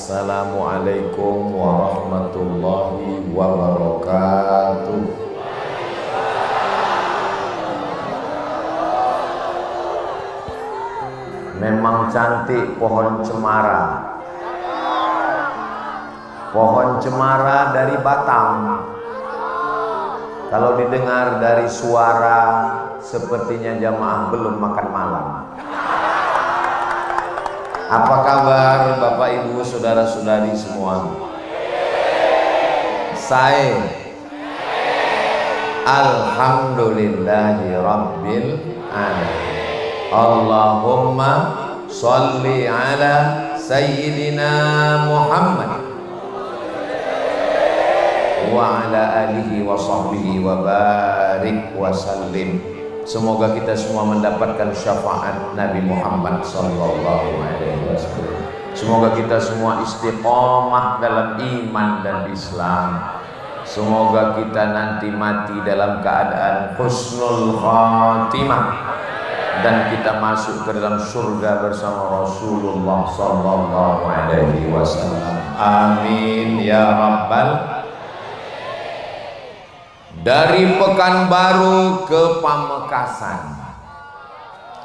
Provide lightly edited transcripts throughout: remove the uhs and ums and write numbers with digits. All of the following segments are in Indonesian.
Assalamualaikum warahmatullahi wabarakatuh. Memang cantik pohon cemara. Pohon cemara dari Batam. Kalau didengar dari suara, sepertinya jamaah belum makan malam. Apa kabar Bapak Ibu saudara-saudari semua? Saya alhamdulillahi rabbil alamin. Allahumma sholli ala sayyidina Muhammad wa ala alihi wa sahbihi wa barik wa sallim. Semoga kita semua mendapatkan syafaat Nabi Muhammad sallallahu alaihi wasallam. Semoga kita semua istiqomah dalam iman dan Islam. Semoga kita nanti mati dalam keadaan husnul khatimah dan kita masuk ke dalam surga bersama Rasulullah sallallahu alaihi wasallam. Amin ya rabbal. Dari Pekanbaru ke Pamekasan,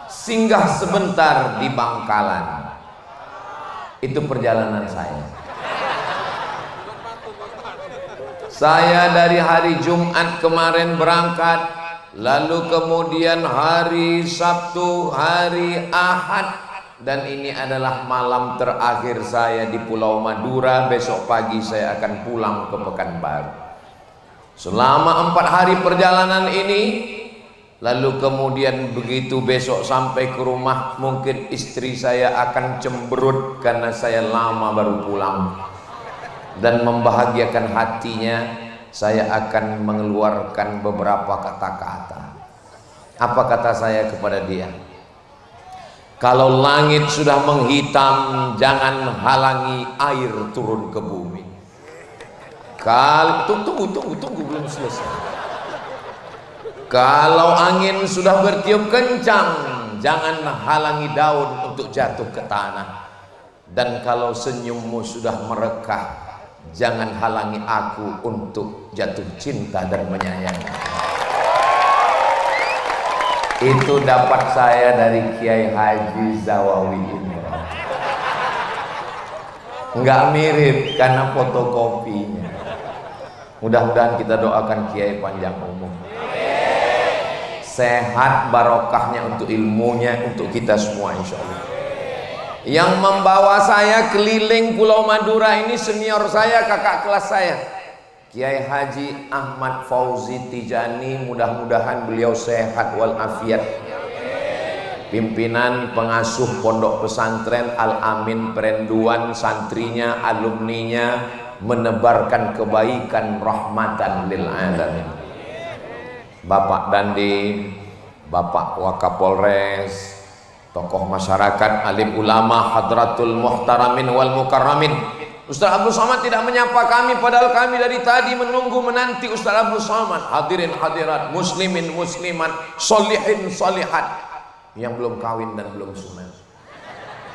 singgah sebentar di Bangkalan. Itu perjalanan saya. Saya dari hari Jumat kemarin berangkat, lalu kemudian hari Sabtu, hari Ahad, dan ini adalah malam terakhir saya di Pulau Madura. Besok pagi saya akan pulang ke Pekanbaru. Selama 4 hari perjalanan ini, lalu kemudian begitu besok sampai ke rumah, mungkin istri saya akan cemberut karena saya lama baru pulang. Dan membahagiakan hatinya, saya akan mengeluarkan beberapa kata-kata. Apa kata saya kepada dia? Kalau langit sudah menghitam, jangan halangi air turun ke bumi. Tunggu belum selesai. Kalau angin sudah bertiup kencang, jangan halangi daun untuk jatuh ke tanah. Dan kalau senyummu sudah merekah, jangan halangi aku untuk jatuh cinta dan menyayangi. Itu dapat saya dari Kiai Haji Zawawi ini. Enggak mirip karena fotokopinya. Mudah-mudahan kita doakan Kiai panjang umur, sehat barokahnya untuk ilmunya, untuk kita semua insya Allah. Yang membawa saya keliling Pulau Madura ini senior saya, kakak kelas saya, Kiai Haji Ahmad Fauzi Tijani. Mudah-mudahan beliau sehat walafiat. Pimpinan pengasuh pondok pesantren Al-Amin Perenduan, santrinya, alumninya, menebarkan kebaikan rahmatan lil alamin. Bapak Dandim, Bapak Wakapolres, tokoh masyarakat, alim ulama, hadratul muhtaramin wal mukarramin. Ustaz Abdul Somad tidak menyapa kami, padahal kami dari tadi menunggu menanti Ustaz Abdul Somad. Hadirin hadirat, muslimin muslimat, solihin solihat, yang belum kawin dan belum sunat,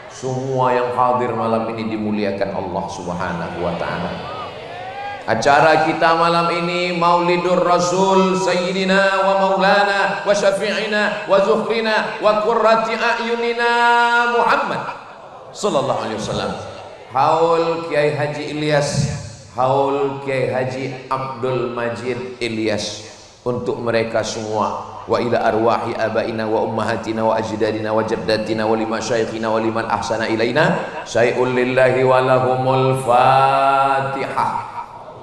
semua yang hadir malam ini dimuliakan Allah Subhanahu wa ta'ala. Acara kita malam ini Maulidur Rasul Sayyidina wa Maulana wa Syafi'ina wa Zuhrina wa Qurrati A'yunina Muhammad sallallahu alaihi wasallam. Haul Kiai Haji Ilyas, haul Kiai Haji Abdul Majid Ilyas, untuk mereka semua. Wa ila arwahi abaina wa ummahatina wa ajdadina wa jaddatina wa lima syaikhina wa liman ahsana ilaina syai'un lillahi wa lahumul fatihah.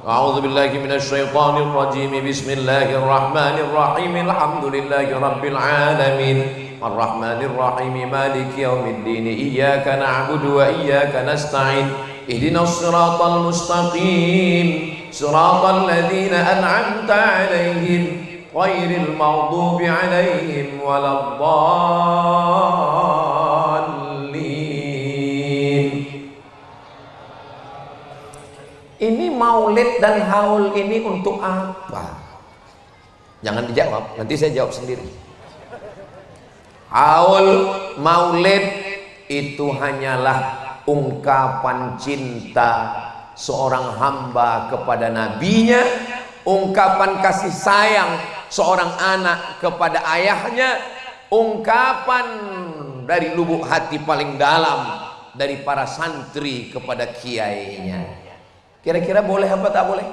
A'udzu billahi minasy syaithanir rajim. Bismillahirrahmanirrahim. Alhamdulillahi rabbil alamin. Arrahmanir rahim. Maliki yaumiddin. Iyyaka na'budu wa iyyaka nasta'in. Ihdinas siratal mustaqim. Siratal ladzina an'amta 'alaihim ghairil maghdubi 'alaihim waladdallin. Ini maulid dan haul ini untuk apa? Jangan dijawab, nanti saya jawab sendiri. Haul maulid itu hanyalah ungkapan cinta seorang hamba kepada nabinya, ungkapan kasih sayang seorang anak kepada ayahnya, ungkapan dari lubuk hati paling dalam dari para santri kepada kiainya. Kira-kira boleh apa tak boleh?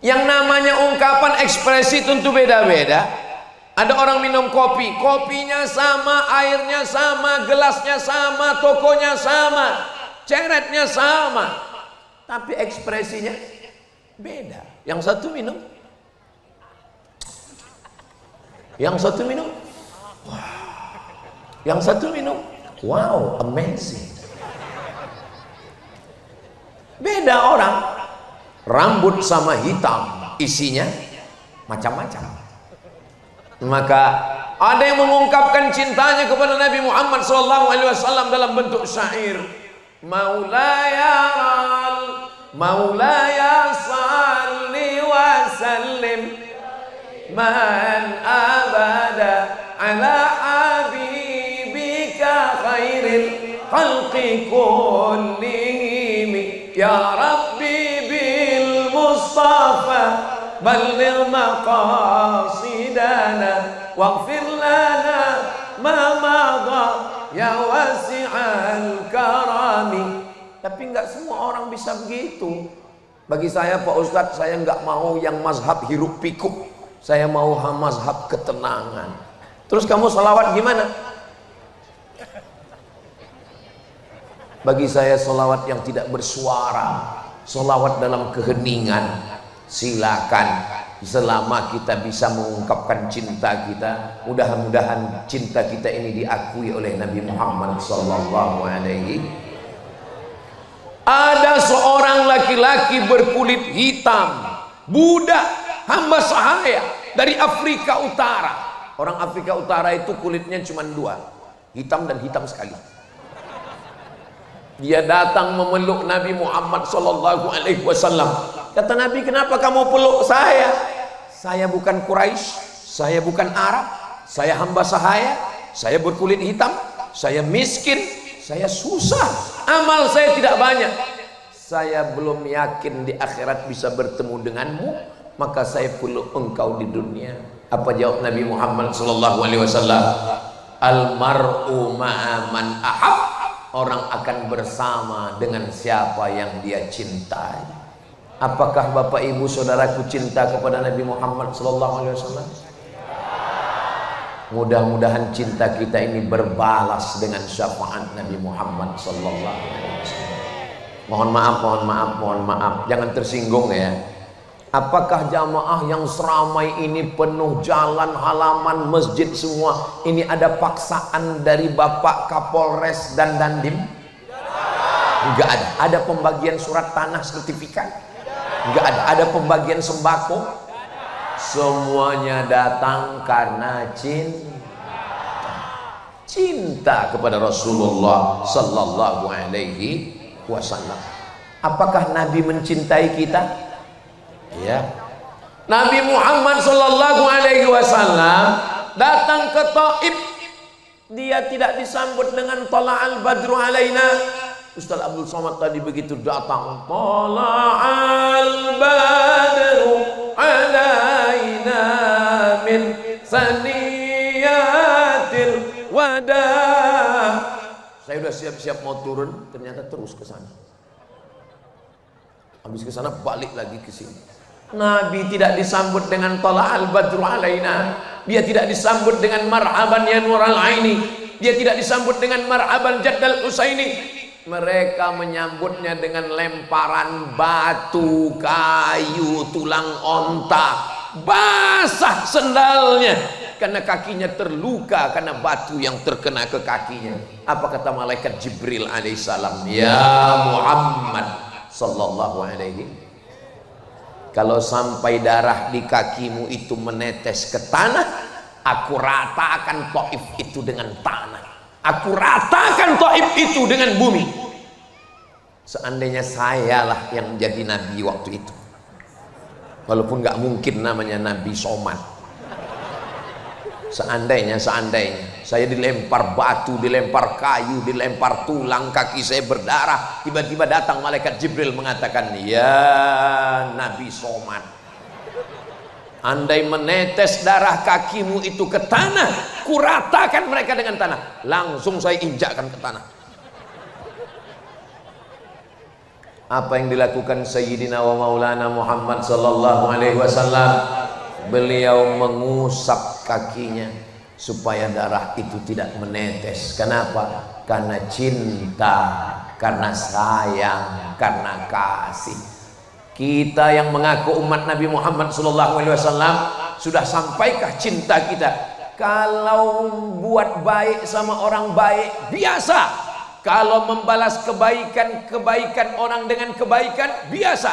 Yang namanya ungkapan ekspresi tentu beda-beda. Ada orang minum kopi, kopinya sama, airnya sama, gelasnya sama, tokonya sama, ceretnya sama, tapi ekspresinya beda. Yang satu minum, yang satu minum, wow. Yang satu minum, wow, amazing. Beda orang. Rambut sama hitam, isinya macam-macam. Maka ada yang mengungkapkan cintanya kepada Nabi Muhammad SAW dalam bentuk syair. Maulaya salli wa sallim man abada ala habibika khairil khalqi kullihim ya Rabbi Mustafa balligh maqasidana waghfir lana ma madha ya wasi'al karami. Tapi enggak semua orang bisa begitu. Bagi saya Pak Ustadz, saya enggak mau yang mazhab hiruk pikuk, saya mau mazhab ketenangan. Terus kamu salawat gimana? Bagi saya salawat yang tidak bersuara, salawat dalam keheningan. Silakan, selama kita bisa mengungkapkan cinta kita, mudah-mudahan cinta kita ini diakui oleh Nabi Muhammad sallallahu alaihi. Ada seorang laki-laki berkulit hitam, budak, hamba sahaya dari Afrika Utara. Orang Afrika Utara itu kulitnya cuma dua, hitam dan hitam sekali. Dia datang memeluk Nabi Muhammad sallallahu alaihi wasallam. Kata Nabi, "Kenapa kamu peluk saya? Saya bukan Quraisy, saya bukan Arab, saya hamba sahaya, saya berkulit hitam, saya miskin, saya susah, amal saya tidak banyak. Saya belum yakin di akhirat bisa bertemu denganmu, maka saya peluk engkau di dunia." Apa jawab Nabi Muhammad sallallahu alaihi wasallam? "Al mar'u ma'a man ahab." Orang akan bersama dengan siapa yang dia cintai. Apakah Bapak Ibu Saudaraku cinta kepada Nabi Muhammad SAW? Mudah-mudahan cinta kita ini berbalas dengan syafaat Nabi Muhammad SAW. Mohon maaf, jangan tersinggung ya. Apakah jamaah yang seramai ini penuh jalan, halaman, masjid semua ini ada paksaan dari Bapak Kapolres dan Dandim? Enggak ada. Ada pembagian surat tanah sertifikat? Enggak ada. Ada pembagian sembako? Semuanya datang karena cinta kepada Rasulullah sallallahu alaihi wasallam. Apakah Nabi mencintai kita? Ya. Nabi Muhammad sallallahu alaihi wasallam datang ke Taif. Dia tidak disambut dengan tala'al badru alaina. Ustaz Abdul Somad tadi begitu datang, tala'al badru alaina min saniyatil wada. Saya sudah siap-siap mau turun, ternyata terus ke sana. Habis ke sana balik lagi ke sini. Nabi tidak disambut dengan tala'al badru alaina. Dia tidak disambut dengan marhaban ya nural aini. Dia tidak disambut dengan marhaban jaddal usaini. Mereka menyambutnya dengan lemparan batu, kayu, tulang onta, basah sendalnya karena kakinya terluka karena batu yang terkena ke kakinya. Apa kata malaikat Jibril alaihissalam? Ya Muhammad sallallahu alaihi, kalau sampai darah di kakimu itu menetes ke tanah, aku ratakan Taif itu dengan tanah. Aku ratakan Taif itu dengan bumi. Seandainya sayalah yang menjadi nabi waktu itu, walaupun gak mungkin namanya Nabi Somad. Seandainya saya dilempar batu, dilempar kayu, dilempar tulang, kaki saya berdarah, tiba-tiba datang malaikat Jibril mengatakan, ya Nabi Somad, andai menetes darah kakimu itu ke tanah, kuratakan mereka dengan tanah. Langsung saya injakkan ke tanah. Apa yang dilakukan Sayyidina wa Maulana Muhammad sallallahu alaihi wasallam? Beliau mengusap kakinya supaya darah itu tidak menetes. Kenapa? Karena cinta, karena sayang, karena kasih. Kita yang mengaku umat Nabi Muhammad sallallahu alaihi wasallam, sudah sampaikah cinta kita? Kalau buat baik sama orang baik biasa, kalau membalas kebaikan orang dengan kebaikan biasa,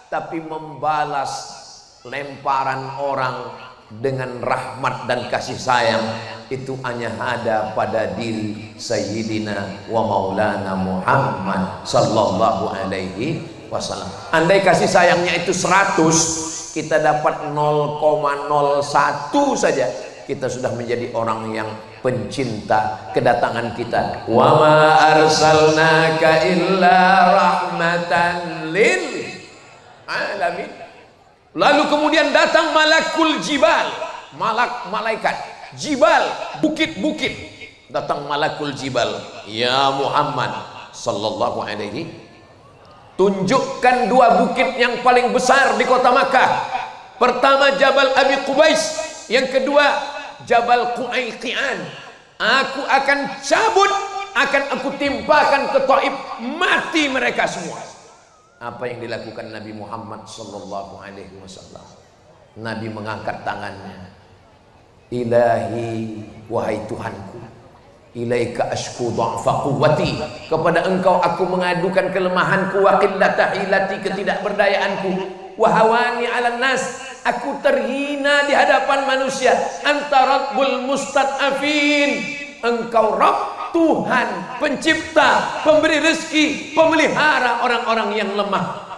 tapi membalas lemparan orang dengan rahmat dan kasih sayang itu hanya ada pada diri Sayyidina wa Maulana Muhammad sallallahu alaihi wasallam. Andai kasih sayangnya itu 100, kita dapat 0,01 saja, kita sudah menjadi orang yang pencinta kedatangan kita. Wa ma arsalnaka illa rahmatan lil alamin. Lalu kemudian datang malakul jibal, malaikat jibal, bukit-bukit. Datang malakul jibal, ya Muhammad sallallahu alaihi, tunjukkan 2 bukit yang paling besar di kota Makkah. Pertama Jabal Abi Qubais, yang kedua Jabal Qu'aiqian. Aku akan cabut, akan aku timpakan ke Taif, mati mereka semua. Apa yang dilakukan Nabi Muhammad sallallahu alaihi wasallam? Nabi mengangkat tangannya. Ilahi, wahai Tuhanku, ilaika ashku dha'fa quwwati, kepada engkau aku mengadukan kelemahanku, wa qillata hilati, ketidakberdayaanku, wa hawani 'alan nas, aku terhina di hadapan manusia. Anta rabbul mustad'afin, engkau Rabb, Tuhan, pencipta, pemberi rezeki, pemelihara orang-orang yang lemah.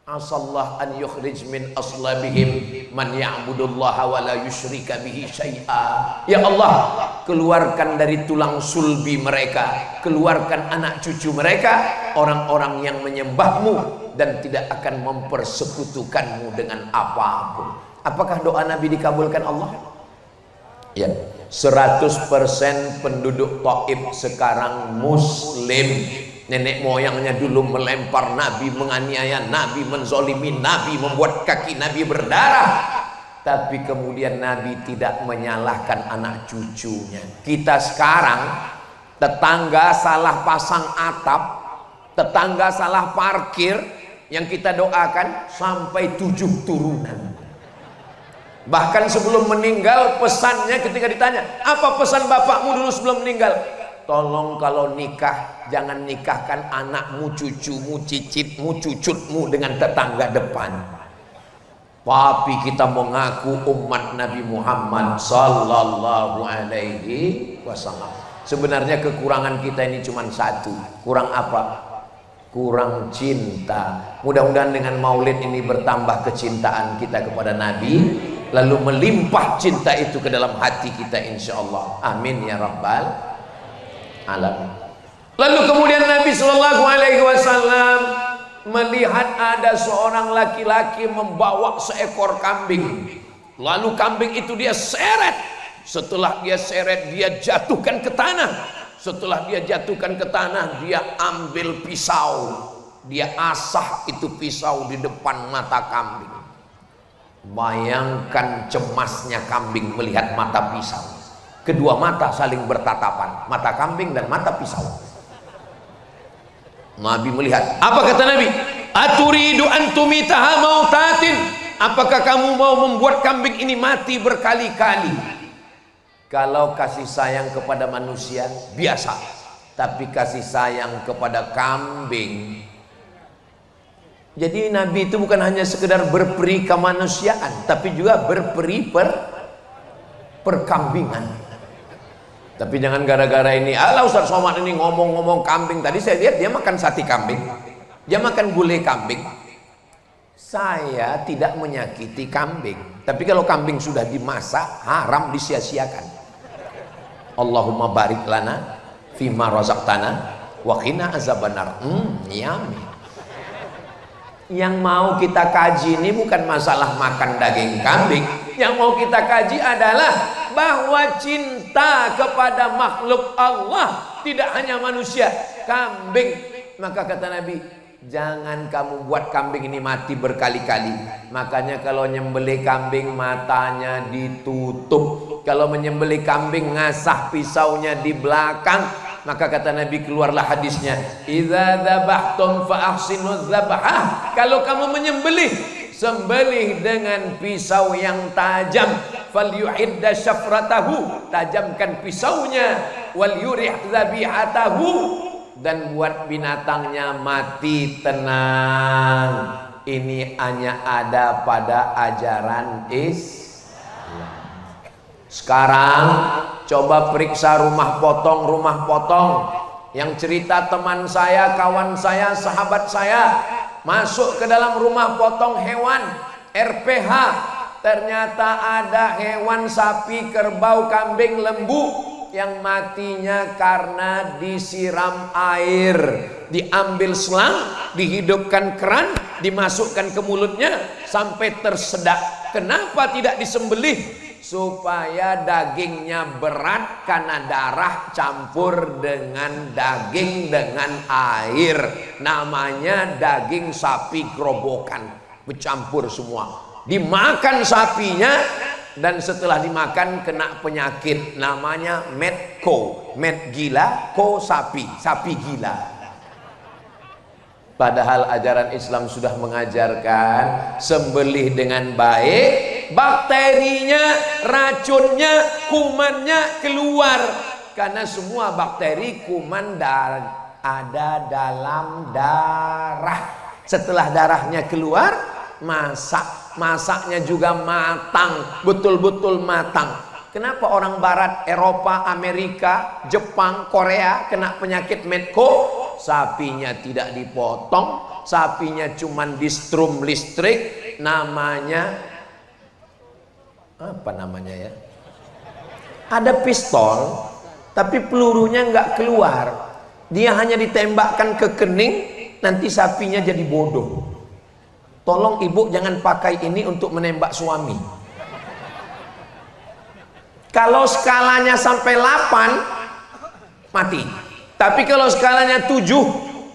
Asallah an yukhrij min aslabihim man ya'budullaha wa la yusyrika bihi syai'a. Ya Allah, keluarkan dari tulang sulbi mereka, keluarkan anak cucu mereka, orang-orang yang menyembahmu dan tidak akan mempersekutukanmu dengan apapun. Apakah doa Nabi dikabulkan Allah? Ya, 100% penduduk Taif sekarang muslim. Nenek moyangnya dulu melempar Nabi, menganiaya Nabi, menzolimi Nabi, membuat kaki Nabi berdarah, tapi kemudian Nabi tidak menyalahkan anak cucunya. Kita sekarang, tetangga salah pasang atap, tetangga salah parkir, yang kita doakan sampai 7 turunan. Bahkan sebelum meninggal, pesannya ketika ditanya, apa pesan bapakmu dulu sebelum meninggal? Tolong kalau nikah, jangan nikahkan anakmu, cucumu, cicitmu, cucutmu dengan tetangga depan. Tapi kita mengaku umat Nabi Muhammad sallallahu alaihi wasallam. Sebenarnya kekurangan kita ini cuma satu. Kurang apa? Kurang cinta. Mudah-mudahan dengan maulid ini bertambah kecintaan kita kepada Nabi, lalu melimpah cinta itu ke dalam hati kita insyaallah. Amin ya rabbal alamin. Lalu kemudian Nabi sallallahu alaihi wasallam melihat ada seorang laki-laki membawa seekor kambing. Lalu kambing itu dia seret. Setelah dia seret, dia jatuhkan ke tanah. Setelah dia jatuhkan ke tanah, dia ambil pisau, dia asah itu pisau di depan mata kambing. Bayangkan cemasnya kambing melihat mata pisau. Kedua mata saling bertatapan, mata kambing dan mata pisau. Nabi melihat, apa kata Nabi? Aturidu antumitaha mautatin, apakah kamu mau membuat kambing ini mati berkali-kali? Kalau kasih sayang kepada manusia biasa, tapi kasih sayang kepada kambing. Jadi Nabi itu bukan hanya sekedar berperi kemanusiaan, tapi juga berperi perkambingan. Tapi jangan gara-gara ini, ala Ustaz Somad ini ngomong-ngomong kambing. Tadi saya lihat dia makan sate kambing, dia makan gulai kambing. Saya tidak menyakiti kambing, tapi kalau kambing sudah dimasak haram disia-siakan. Allahumma barik lana fima razaqtana wa qina azabannar. Yummy. Yang mau kita kaji ini bukan masalah makan daging kambing. Yang mau kita kaji adalah bahwa cinta kepada makhluk Allah tidak hanya manusia, kambing. Maka kata Nabi, jangan kamu buat kambing ini mati berkali-kali. Makanya kalau nyembelih kambing matanya ditutup. Kalau menyembelih kambing ngasah pisaunya di belakang. Maka kata Nabi, keluarlah hadisnya, idza dzabhtum fa ahsinuz dzabhah. Kalau kamu menyembelih, sembelih dengan pisau yang tajam. Falyuhidda syafratahu, tajamkan pisaunya. Wal yurih dzabihatahu, dan buat binatangnya mati tenang. Ini hanya ada pada ajaran Islam. Sekarang coba periksa rumah potong yang cerita teman saya, kawan saya, sahabat saya masuk ke dalam rumah potong hewan RPH. Ternyata ada hewan sapi, kerbau, kambing, lembu yang matinya karena disiram air. Diambil selang, dihidupkan keran, dimasukkan ke mulutnya sampai tersedak. Kenapa tidak disembelih? Supaya dagingnya berat karena darah campur dengan daging dengan air. Namanya daging sapi gerobokan, bercampur semua. Dimakan sapinya, dan setelah dimakan kena penyakit namanya medco, med gila, ko sapi, sapi gila. Padahal ajaran Islam sudah mengajarkan sembelih dengan baik, bakterinya, racunnya, kumannya keluar. Karena semua bakteri, kuman ada dalam darah. Setelah darahnya keluar, masaknya juga matang, betul-betul matang. Kenapa orang barat, Eropa, Amerika, Jepang, Korea kena penyakit medco? Sapinya tidak dipotong, sapinya cuman di strum listrik. Namanya apa namanya ya? Ada pistol, tapi pelurunya nggak keluar. Dia hanya ditembakkan ke kening, nanti sapinya jadi bodoh. Tolong ibu jangan pakai ini untuk menembak suami. Kalau skalanya sampai 8 mati. Tapi kalau skalanya 7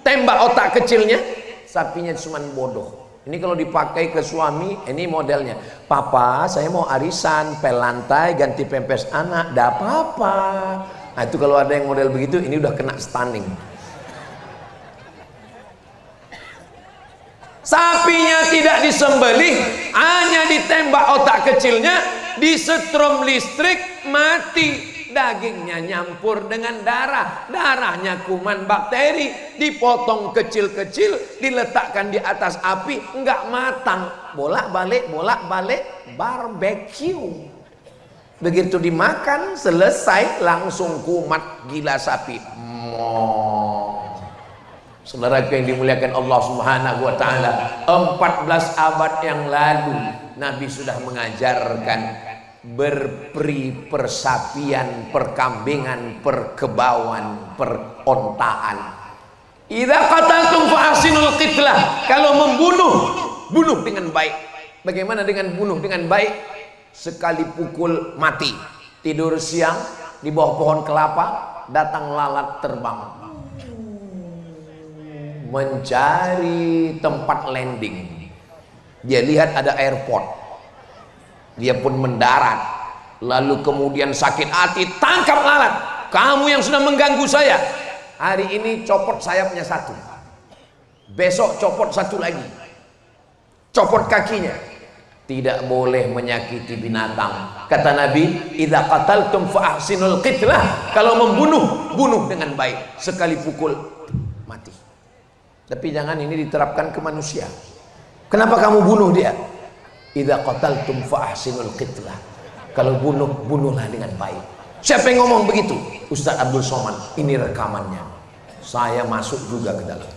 tembak otak kecilnya, sapinya cuma bodoh. Ini kalau dipakai ke suami, ini modelnya. Papa, saya mau arisan, pel lantai, ganti pempes anak, dah apa-apa. Nah itu kalau ada yang model begitu, ini udah kena stunning. Sapinya tidak disembelih, hanya ditembak otak kecilnya, disetrum listrik, mati. Dagingnya nyampur dengan darah, darahnya kuman bakteri, dipotong kecil-kecil, diletakkan di atas api, enggak matang, bolak-balik barbecue. Begitu dimakan selesai, langsung kumat gila sapi. Saudara yang dimuliakan Allah Subhanahu wa taala, 14 abad yang lalu Nabi sudah mengajarkan berperi persapian, perkambingan, perkebauan, perontaan. Idza qataltum fa ahsinul qitlah. Kalau membunuh, bunuh dengan baik. Bagaimana dengan bunuh dengan baik? Sekali pukul mati. Tidur siang di bawah pohon kelapa, datang lalat terbang mencari tempat landing. Dia lihat ada airport, dia pun mendarat. Lalu kemudian sakit hati, tangkap lalat. Kamu yang sudah mengganggu saya, hari ini copot sayapnya satu, besok copot satu lagi, copot kakinya. Tidak boleh menyakiti binatang. Kata Nabi, idza qataltum fa ahsinul qitlah. Kalau membunuh, bunuh dengan baik. Sekali pukul mati. Tapi jangan ini diterapkan ke manusia. Kenapa kamu bunuh dia? Idza qataltum fa ahsinul qitlah. Kalau bunuh, bunuhlah dengan baik. Siapa yang ngomong begitu? Ustaz Abdul Somad. Ini rekamannya. Saya masuk juga ke dalam.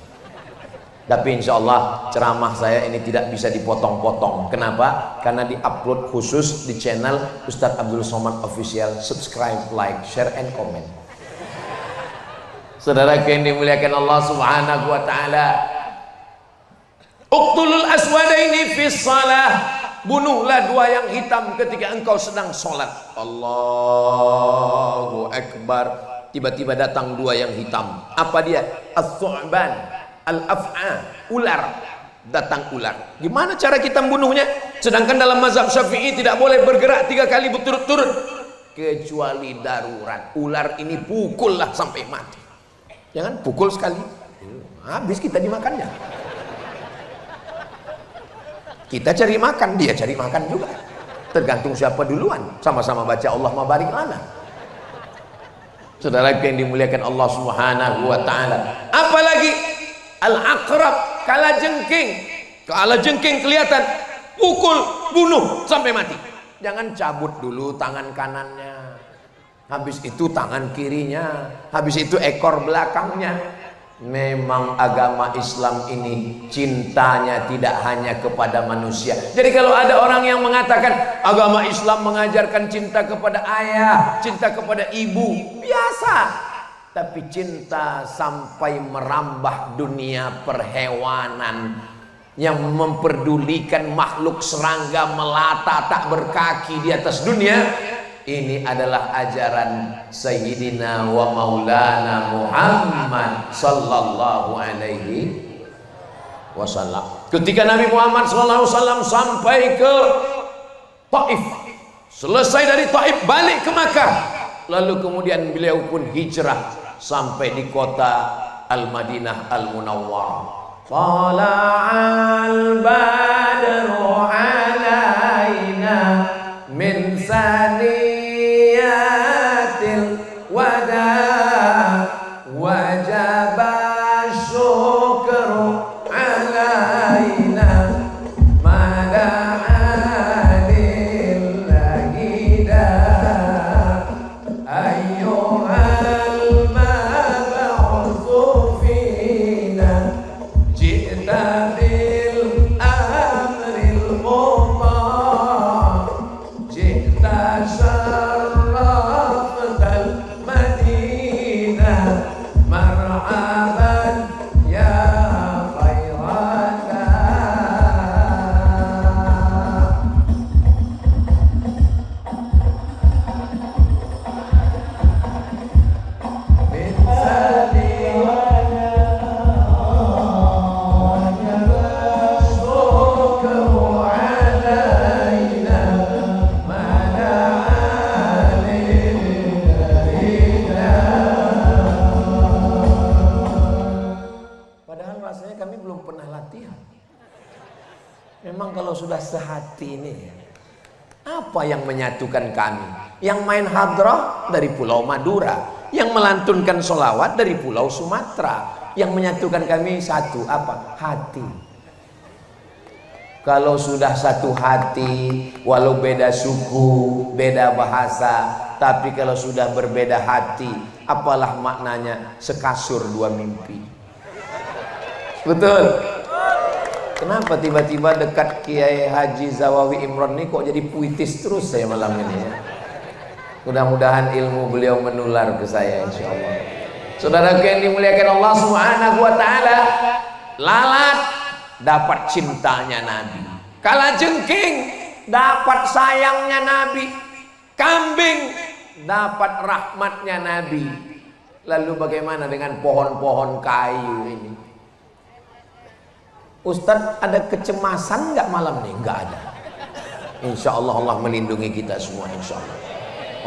Tapi insya Allah ceramah saya ini tidak bisa dipotong-potong. Kenapa? Karena diupload khusus di channel Ustadz Abdul Somad Official. Subscribe, like, share, and comment. Saudara yang dimuliakan Allah Subhanahu wa Ta'ala, uqtulul aswadaini fis salah, bunuhlah dua yang hitam ketika engkau sedang sholat. Allahu Akbar. Tiba-tiba datang dua yang hitam. Apa dia? As-su'ban, al-af'a, ular. Datang ular. Gimana cara kita membunuhnya? Sedangkan dalam mazhab Syafi'i tidak boleh bergerak 3 kali berturut-turut kecuali darurat. Ular ini pukullah sampai mati. Jangan pukul sekali, habis kita dimakannya. Kita cari makan, dia cari makan juga. Tergantung siapa duluan. Sama-sama baca Allahumma barik lana. Saudara yang dimuliakan Allah Subhanahu wa Ta'ala. Apalagi al-aqrab, kalajengking. Kalajengking kelihatan, pukul, bunuh sampai mati. Jangan cabut dulu tangan kanannya, habis itu tangan kirinya, habis itu ekor belakangnya. Memang agama Islam ini cintanya tidak hanya kepada manusia. Jadi kalau ada orang yang mengatakan agama Islam mengajarkan cinta kepada ayah, cinta kepada ibu, biasa. Tapi cinta sampai merambah dunia perhewanan, yang memperdulikan makhluk serangga melata tak berkaki di atas dunia, ini adalah ajaran Sayyidina wa Maulana Muhammad sallallahu alaihi wasallam. Ketika Nabi Muhammad sallallahu alaihi wasallam sampai ke Taif, selesai dari Taif balik ke Makkah, lalu kemudian beliau pun hijrah sampai di kota Al-Madinah Al-Munawwarah. Tala'al badru alaina min saniyatil wada wajaba syukru alaina mada'alillahi da ayyuhal mab'utsu fina ji'ta bil amril mumma ji'ta syarraftal madinah marhaban ya khairana. Min padahal rasanya kami belum pernah latihan. Memang kalau sudah sehati ini, apa yang menyatukan kami? Yang main hadrah dari Pulau Madura, yang melantunkan sholawat dari Pulau Sumatera. Yang menyatukan kami satu, apa? Hati. Kalau sudah satu hati, walau beda suku, beda bahasa, tapi kalau sudah berbeda hati, apalah maknanya sekasur dua mimpi. Betul. Kenapa tiba-tiba dekat Kiai Haji Zawawi Imron ini kok jadi puitis terus saya malam ini ya? Mudah-mudahan ilmu beliau menular ke saya insyaallah. Saudara yang dimuliakan Allah Subhanahu wa Ta'ala, lalat dapat cintanya Nabi, kalajengking dapat sayangnya Nabi, kambing dapat rahmatnya Nabi. Lalu bagaimana dengan pohon-pohon kayu ini? Ustadz, ada kecemasan nggak malam nih? Nggak ada. Insya Allah Allah melindungi kita semua insya Allah.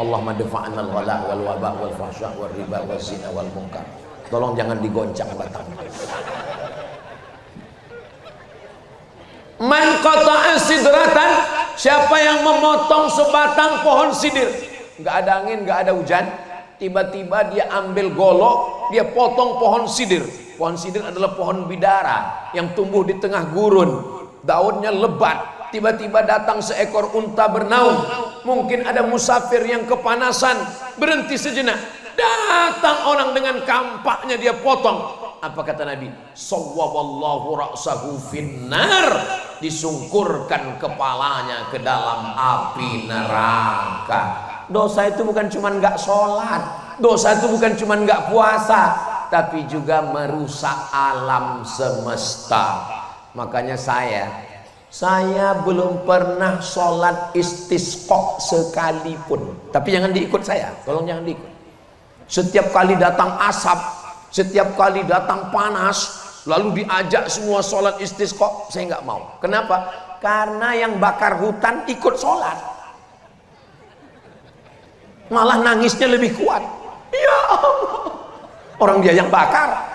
Allahumma dafa'na al-ghala wal waba wal fahsya wal riba wal zina wal munkar. Tolong jangan digoncang batang. Man qata'a sidratan, siapa yang memotong sebatang pohon sidir, nggak ada angin, nggak ada hujan, tiba-tiba dia ambil golok, dia potong pohon sidir. Pohon sidir adalah pohon bidara yang tumbuh di tengah gurun, daunnya lebat. Tiba-tiba datang seekor unta bernaung, mungkin ada musafir yang kepanasan, berhenti sejenak, datang orang dengan kampaknya dia potong. Apa kata Nabi? Sawwaballahu ra'sahu finnar, disungkurkan kepalanya ke dalam api neraka. Dosa itu bukan cuma nggak sholat, dosa itu bukan cuma nggak puasa, tapi juga merusak alam semesta. Makanya saya belum pernah sholat istisqa sekalipun. Tapi jangan diikut saya, tolong jangan diikut. Setiap kali datang asap, setiap kali datang panas, lalu diajak semua sholat istisqa, saya nggak mau. Kenapa? Karena yang bakar hutan ikut sholat, malah nangisnya lebih kuat. Ya Allah, orang dia yang bakar.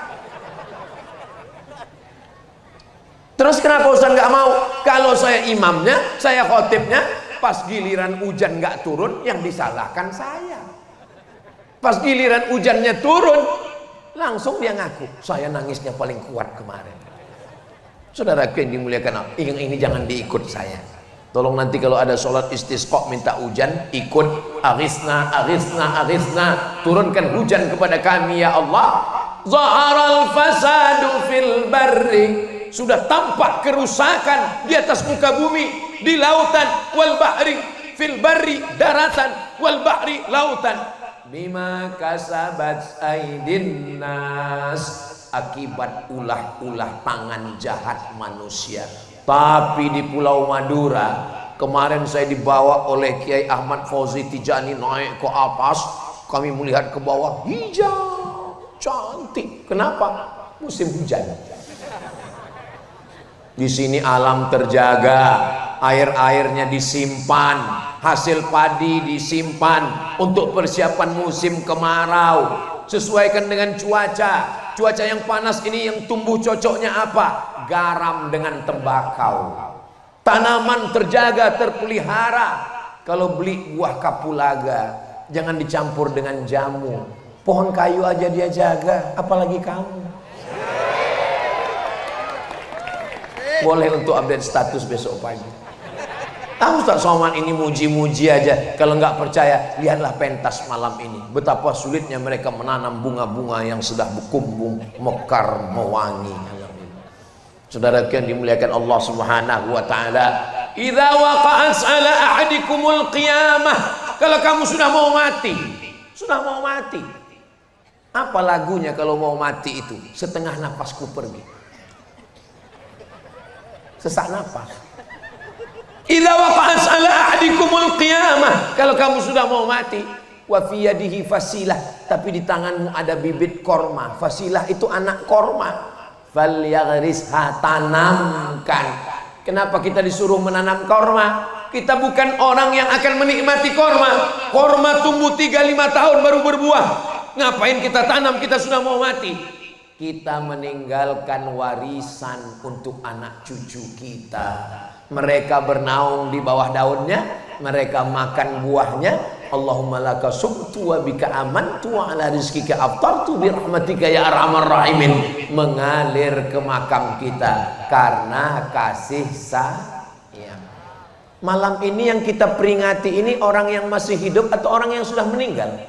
Terus kenapa Ustaz nggak mau? Kalau saya imamnya, saya khotibnya, pas giliran hujan nggak turun, yang disalahkan saya. Pas giliran hujannya turun, langsung dia ngaku, saya nangisnya paling kuat kemarin. Saudaraku yang dimuliakan Allah, ini jangan diikut saya. Tolong nanti kalau ada sholat istisqa minta hujan, ikut aghithna, aghithna, aghithna, turunkan hujan kepada kami ya Allah. Zaharal fasadu fil barri, sudah tampak kerusakan di atas muka bumi, di lautan, wal bahri, fil barri daratan, wal bahri lautan. Bima kasabat aidin nas, akibat ulah-ulah tangan jahat manusia. Tapi di Pulau Madura kemarin saya dibawa oleh Kiai Ahmad Fauzi Tijani naik ke atas, kami melihat ke bawah, hijau cantik. Kenapa? Musim hujan. Di sini alam terjaga, air-airnya disimpan, hasil padi disimpan untuk persiapan musim kemarau. Sesuaikan dengan cuaca yang panas ini, yang tumbuh cocoknya apa? Garam dengan tembakau. Tanaman terjaga, terpelihara. Kalau beli buah kapulaga, jangan dicampur dengan jamu. Pohon kayu aja dia jaga, apalagi kamu. Boleh untuk update status besok pagi. Ustaz Somad ini muji-muji aja. Kalau nggak percaya, lihatlah pentas malam ini. Betapa sulitnya mereka menanam bunga-bunga yang sudah berkumbung, mekar, mewangi. Saudara yang dimuliakan Allah Subhanahu wa taala, idza waqa'at 'ala ahadikumul qiyamah, kalau kamu sudah mau mati. Apa lagunya kalau mau mati itu? Setengah napasku pergi. Sesak napas. Idza waqa'at 'ala ahadikumul qiyamah, kalau kamu sudah mau mati, wa fi yadihi fasilah, tapi di tanganmu ada bibit korma. Fasilah itu anak korma. Falyaghrisha, tanamkan. Kenapa kita disuruh menanam korma? Kita bukan orang yang akan menikmati korma. Korma tumbuh 3-5 tahun baru berbuah. Ngapain kita tanam? Kita sudah mau mati. Kita meninggalkan warisan untuk anak cucu kita. Mereka bernaung di bawah daunnya, mereka makan buahnya. Allahumma laka sumtu wa bika amantu wa ala rizkika aftartu bi rahmatika ya arhamar rahimin. Mengalir ke makam kita karena kasih sayang. Malam ini yang kita peringati ini orang yang masih hidup atau orang yang sudah meninggal?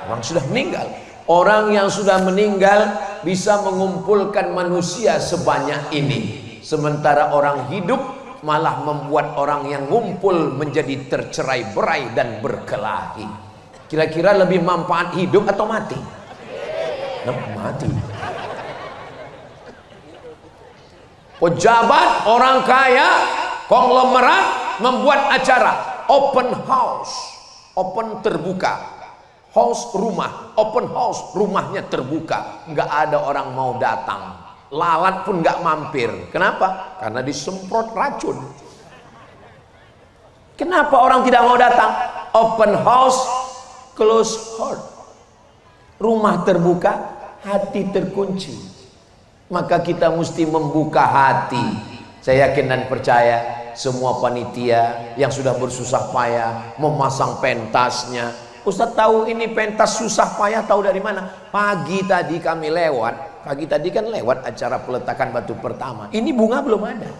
Orang sudah meninggal. Orang yang sudah meninggal bisa mengumpulkan manusia sebanyak ini, sementara orang hidup malah membuat orang yang ngumpul menjadi tercerai-berai dan berkelahi. Kira-kira lebih manfaat hidup atau mati? Mati. Pejabat, orang kaya, konglomerat membuat acara open house, open terbuka. House rumah, open house, rumahnya terbuka, nggak ada orang mau datang, lalat pun nggak mampir. Kenapa? Karena disemprot racun. Kenapa orang tidak mau datang? Open house, close heart. Rumah terbuka, hati terkunci. Maka kita mesti membuka hati. Saya yakin dan percaya semua panitia yang sudah bersusah payah memasang pentasnya. Ustaz tahu ini pentas susah payah tahu dari mana? Pagi tadi kami lewat, pagi tadi kan lewat acara peletakan batu pertama. Ini bunga belum ada.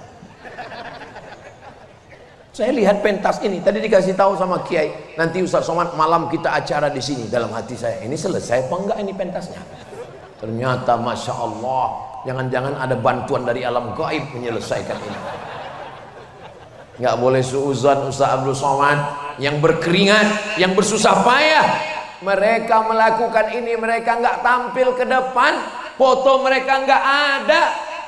Saya lihat pentas ini, tadi dikasih tahu sama Kiai, nanti Ustaz Somad malam kita acara di sini. Dalam hati saya, ini selesai apa enggak ini pentasnya? Ternyata Masya Allah, jangan-jangan ada bantuan dari alam gaib menyelesaikan ini. Nggak boleh suuzon Ustaz Abdul Somad yang berkeringat, yang bersusah payah. Mereka melakukan ini, mereka nggak tampil ke depan, foto mereka nggak ada.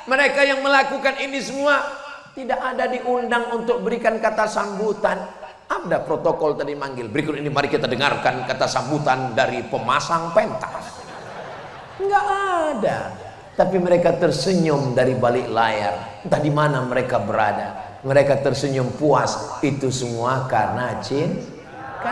Mereka yang melakukan ini semua tidak ada diundang untuk berikan kata sambutan. Ada protokol tadi manggil. Berikut ini mari kita dengarkan kata sambutan dari pemasang pentas. Nggak ada. Tapi mereka tersenyum dari balik layar. Entah di mana mereka berada. Mereka tersenyum puas. Itu semua karena cinta.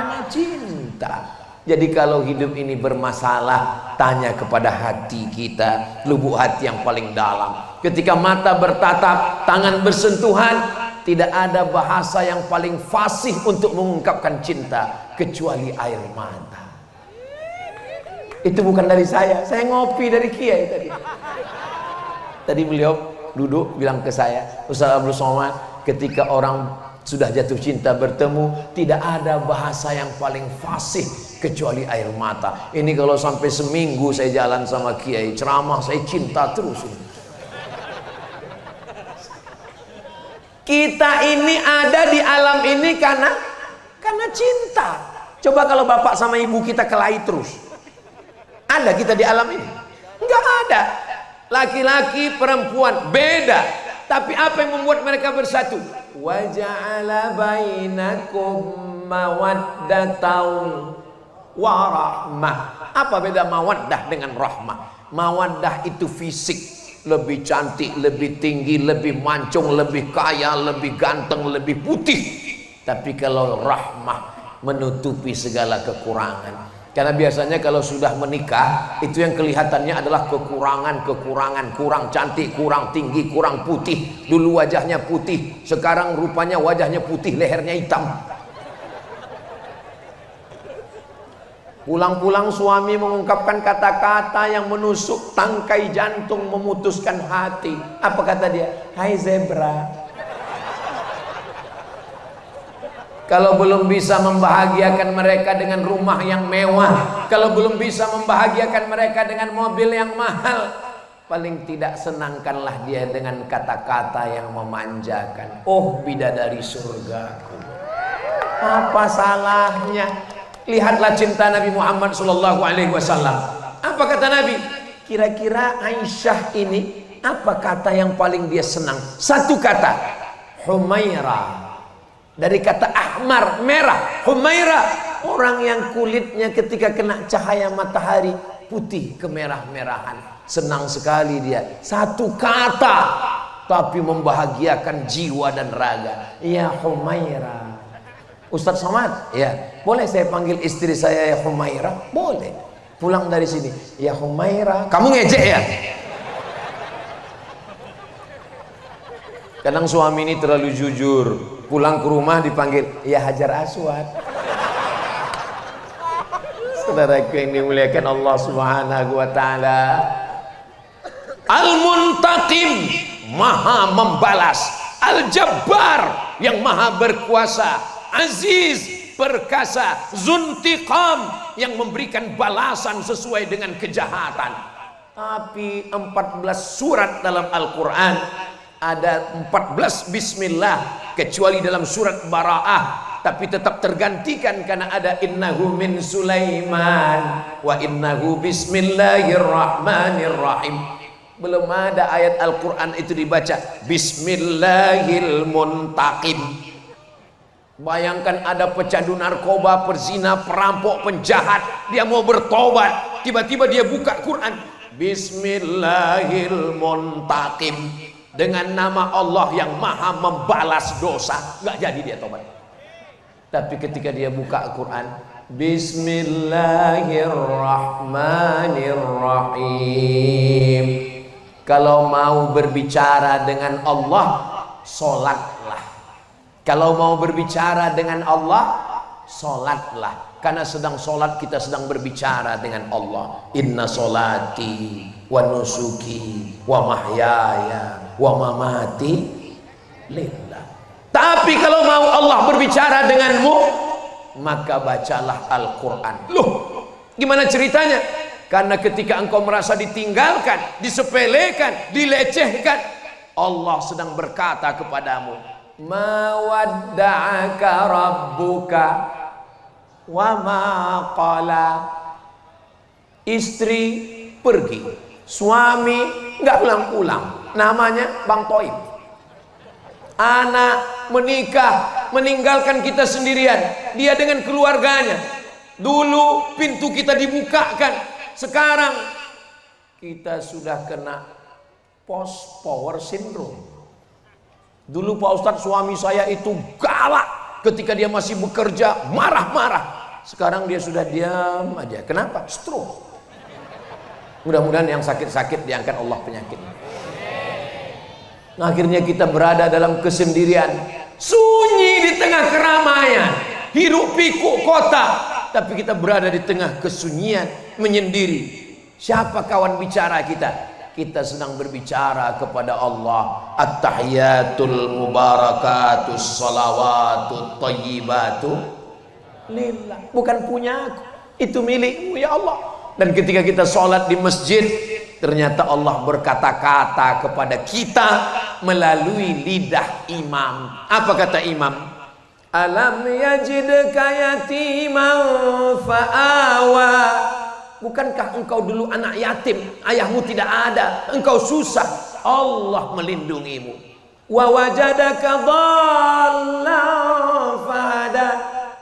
Jadi kalau hidup ini bermasalah, tanya kepada hati kita, lubuk hati yang paling dalam. Ketika mata bertatap, tangan bersentuhan, tidak ada bahasa yang paling fasih untuk mengungkapkan cinta kecuali air mata. Itu bukan dari saya ngopi dari Kiai tadi. Tadi beliau duduk bilang ke saya, Ustaz Abdul Somad, ketika orang sudah jatuh cinta bertemu, tidak ada bahasa yang paling fasih kecuali air mata. Ini kalau sampai seminggu saya jalan sama Kiai ceramah, saya cinta terus. Kita ini ada di alam ini karena cinta. Coba kalau bapak sama ibu kita kelahi terus, ada kita di alam ini? Enggak ada. Laki-laki perempuan beda, tapi apa yang membuat mereka bersatu? Wa ja'ala bainakum mawaddatan wa rahmah. Apa beda mawaddah dengan rahmah? Mawaddah itu fisik, lebih cantik, lebih tinggi, lebih mancung, lebih kaya, lebih ganteng, lebih putih. Tapi kalau rahmah menutupi segala kekurangan. Karena biasanya kalau sudah menikah, itu yang kelihatannya adalah kekurangan, kurang cantik, kurang tinggi, kurang putih. Dulu wajahnya putih, sekarang rupanya wajahnya putih, lehernya hitam. Pulang-pulang suami mengungkapkan kata-kata yang menusuk tangkai jantung, memutuskan hati. Apa kata dia? Hai zebra. Kalau belum bisa membahagiakan mereka dengan rumah yang mewah, kalau belum bisa membahagiakan mereka dengan mobil yang mahal, paling tidak senangkanlah dia dengan kata-kata yang memanjakan. Oh bidadari surgaku, apa salahnya? Lihatlah cinta Nabi Muhammad SAW. Apa kata Nabi? Kira-kira Aisyah ini apa kata yang paling dia senang? Satu kata, Humaira. Dari kata ahmar, merah, Humaira, orang yang kulitnya ketika kena cahaya matahari putih kemerah-merahan. Senang sekali dia. Satu kata tapi membahagiakan jiwa dan raga. Ya Humaira. Ustaz Somad, ya, boleh saya panggil istri saya ya Humaira? Boleh. Pulang dari sini, ya Humaira. Kamu ngejek ya? Kadang suami ini terlalu jujur, pulang ke rumah dipanggil ya Hajar Aswad. Saudaraku yang dimuliakan Allah Subhanahu wa taala, Al-Muntaqim, maha membalas, Al-Jabbar, yang maha berkuasa, Aziz, perkasa, Zuntiqam, yang memberikan balasan sesuai dengan kejahatan. Tapi 14 surat dalam Al-Quran ada 14 bismillah, kecuali dalam surat Bara'ah, tapi tetap tergantikan karena ada innahu min Sulaiman wa innahu bismillahirrahmanirrahim. Belum ada ayat Al-Quran itu dibaca Bismillahil Muntaqim. Bayangkan ada pecandu narkoba, perzina, perampok, penjahat, dia mau bertobat, tiba-tiba dia buka Quran Bismillahil Muntaqim, dengan nama Allah yang maha membalas dosa. Nggak jadi dia tobat. Tapi ketika dia buka Quran Bismillahirrahmanirrahim, kalau mau berbicara dengan Allah, sholatlah. Kalau mau berbicara dengan Allah, sholatlah. Karena sedang sholat kita sedang berbicara dengan Allah. Inna sholati wa nusuki wa mahyaya wa mamati lillah. Tapi kalau mau Allah berbicara denganmu, maka bacalah Al-Quran. Loh, gimana ceritanya? Karena ketika engkau merasa ditinggalkan, disepelekan, dilecehkan, Allah sedang berkata kepadamu, ma wadda'aka rabbuka wa ma qala. Istri pergi, suami nggak pulang-pulang, namanya Bang Toib. Anak menikah, meninggalkan kita sendirian, dia dengan keluarganya. Dulu pintu kita dibukakan, sekarang kita sudah kena post power syndrome. Dulu Pak Ustadz, suami saya itu galak ketika dia masih bekerja, marah-marah. Sekarang dia sudah diam aja. Kenapa? Stroke. Mudah-mudahan yang sakit-sakit diangkat Allah penyakitnya. Nah, akhirnya kita berada dalam kesendirian, sunyi di tengah keramaian, hiruk pikuk kota, tapi kita berada di tengah kesunyian, menyendiri. Siapa kawan bicara kita? Kita sedang berbicara kepada Allah. At-tahiyatul mubarakatus salawatut thayyibatu lillah. Bukan punya aku, itu milikmu ya Allah. Dan ketika kita sholat di masjid, ternyata Allah berkata-kata kepada kita melalui lidah imam. Apa kata imam? Alam yajidka yatiman fa'awa. Bukankah engkau dulu anak yatim, ayahmu tidak ada, engkau susah, Allah melindungimu. Wa wajadaka dhallan fahada.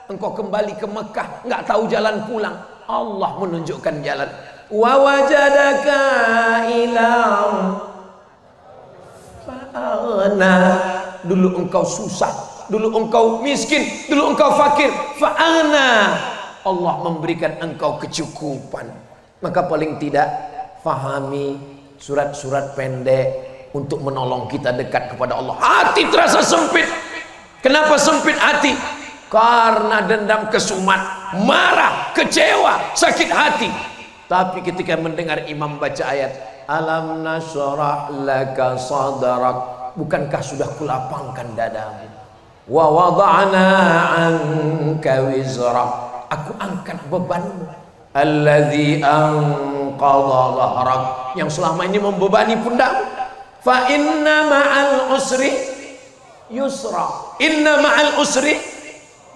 Engkau kembali ke Mekah, nggak tahu jalan pulang, Allah menunjukkan jalan. Wa wajadaka ilam fa'ana. Dulu engkau susah, dulu engkau miskin, dulu engkau fakir, fa'ana. Allah memberikan engkau kecukupan. Maka paling tidak fahami surat-surat pendek untuk menolong kita dekat kepada Allah. Hati terasa sempit. Kenapa sempit hati? Karena dendam, kesumat, marah, kecewa, sakit hati. Tapi ketika mendengar imam baca ayat alam nashrah laka sadrak, bukankah sudah kulapangkan dadamu? Wa wada'na anka wizrak, aku angkat bebanmu. Alladzi anqadha dhahrak, yang selama ini membebani pundakmu. Fa inna ma'al usri yusra. Inna ma'al usri,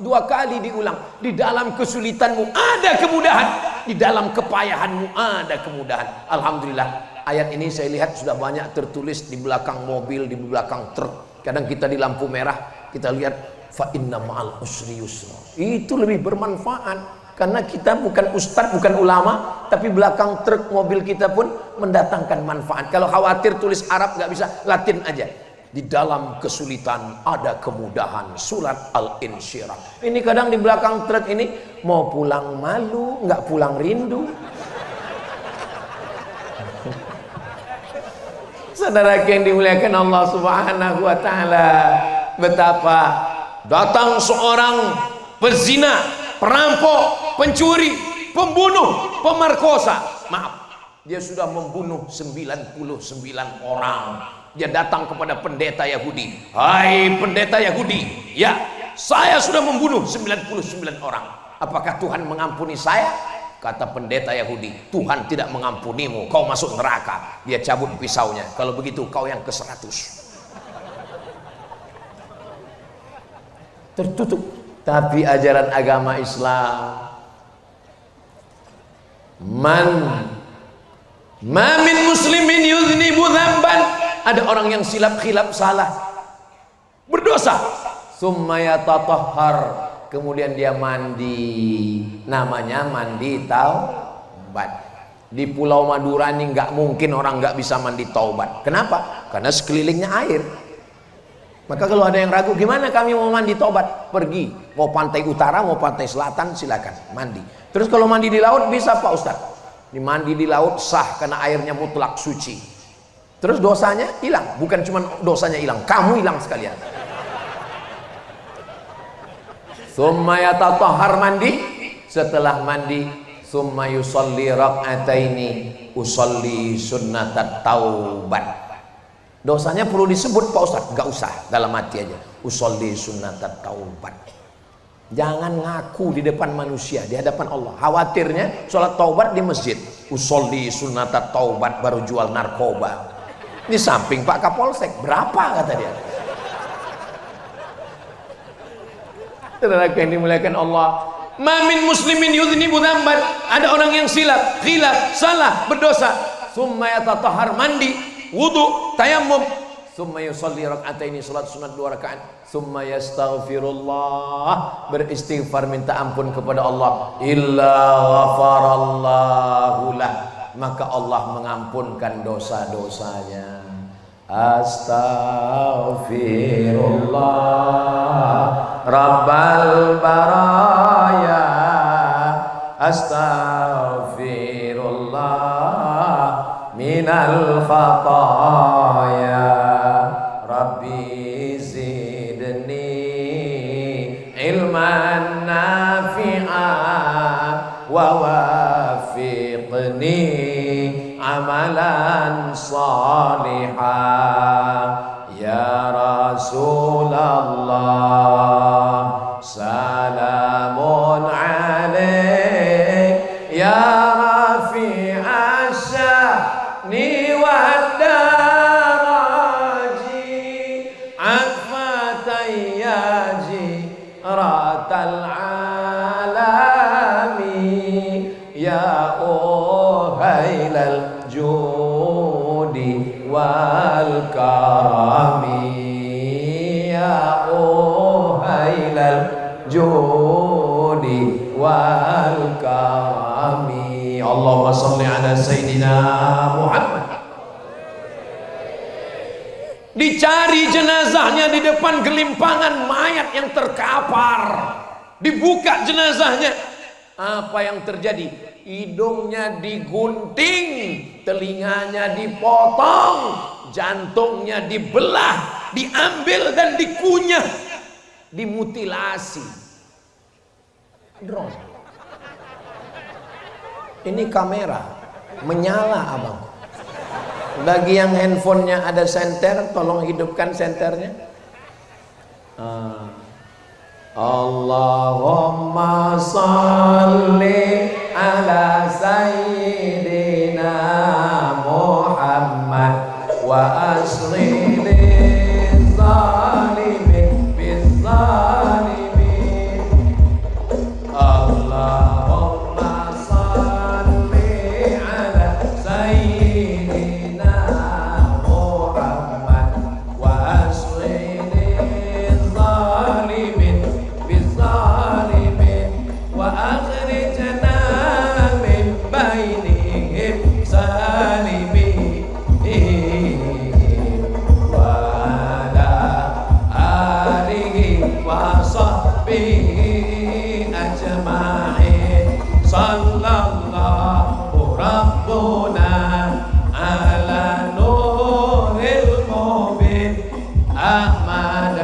dua kali diulang. Di dalam kesulitanmu ada kemudahan, di dalam kepayahanmu ada kemudahan. Alhamdulillah, ayat ini saya lihat sudah banyak tertulis di belakang mobil, di belakang truk. Kadang kita di lampu merah, kita lihat fa inna ma'al usri yusra. Itu lebih bermanfaat karena kita bukan ustadz, bukan ulama, tapi belakang truk mobil kita pun mendatangkan manfaat. Kalau khawatir tulis Arab nggak bisa, Latin aja. Di dalam kesulitan ada kemudahan. Surat Al-Insyirah. Ini kadang di belakang truk ini mau pulang malu, nggak pulang rindu. Saudara yang dimuliakan Allah Subhanahu wa taala, betapa datang seorang pezina, perampok, pencuri, pembunuh, pemerkosa. Maaf, dia sudah membunuh 99 orang. Dia datang kepada pendeta Yahudi. Hai pendeta Yahudi, ya, saya sudah membunuh 99 orang. Apakah Tuhan mengampuni saya? Kata pendeta Yahudi, Tuhan tidak mengampunimu, kau masuk neraka. Dia cabut pisaunya. Kalau begitu kau yang ke-100. Tertutup. Tapi ajaran agama Islam, ma min muslimin yuznibu dzamban, ada orang yang khilaf salah, berdosa, summa yatatahhar, kemudian dia mandi, namanya mandi taubat. Di Pulau Madura ini nggak mungkin orang nggak bisa mandi taubat. Kenapa? Karena sekelilingnya air. Maka kalau ada yang ragu, gimana kami mau mandi taubat? Pergi, mau pantai utara, mau pantai selatan, silakan mandi. Terus kalau mandi di laut bisa Pak Ustadz? Dimandi di laut sah karena airnya mutlak suci. Terus dosanya hilang, bukan cuma dosanya hilang, kamu hilang sekalian. Summa yatatahhar, mandi, setelah mandi summa yusalli rak'ataini, usalli sunnatat taubat. Dosanya perlu disebut Pak Ustadz? Gak usah, dalam hati aja. Usolli sunnatat taubat. Jangan ngaku di depan manusia, di hadapan Allah. Khawatirnya sholat taubat di masjid. usolli sunnatat taubat baru jual narkoba. Di samping Pak Kapolsek, berapa kata dia. Saudaraku yang dimuliakan Allah, mamin muslimin yudhnibu dzamban, ada orang yang silap, khilaf, salah, berdosa, summa yatatahhar, mandi, wudu, tayammum, summa yusalli raka'ataini, salat sunat 2 rakaat, summa yastaghfirullah, beristighfar minta ampun kepada Allah, illa ghafarallahu lah, maka Allah mengampunkan dosa-dosanya. Astaghfirullah Rabbal baraya, astaghfirullah minal khataya, Rabbi zidni ilman nafi'an wa wafiqni amalan salihah. Ya Rasulullah salamun alaik, ya rafi'a sya'ni wad daraji, atfatayyaji ratal alami, ya uhailal judi wal karami, ya uhailal judi wal karami. Allahumma salli ala sayyidina Muhammad. Dicari jenazahnya di depan gelimpangan mayat yang terkapar, dibuka jenazahnya, apa yang terjadi? Hidungnya digunting, telinganya dipotong, jantungnya dibelah, diambil dan dikunyah, dimutilasi. Drone. Ini kamera menyala abang. Bagi yang handphonenya ada senter, tolong hidupkan senternya. Allahumma salli ala sayyidina Muhammad wa asli zalimin bizzalimin. Allahumma salli ala sayyidina Muhammad wa asli zalimin bizzalimin wa akhrijna min bainihim salimin wa ala alihi wa sahbihi ajma'in. Sallallahu rabbuna ala nuril mubin Ahmad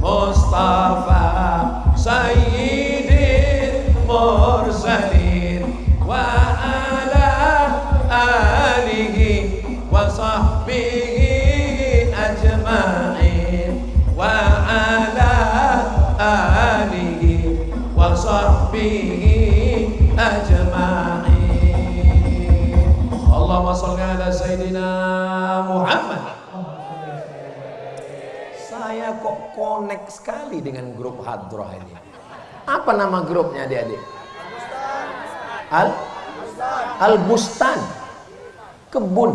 Mustafa Sayyidil Mursalin wa ala alihi wa sahbihi ajma'in wa ala alihi wa sahbihi ajma'in. Allahumma shalli ala sayyidina Muhammad. Saya kok connect sekali dengan grup Hadroh ini. Apa nama grupnya adik-adik? Al-Bustan, kebun.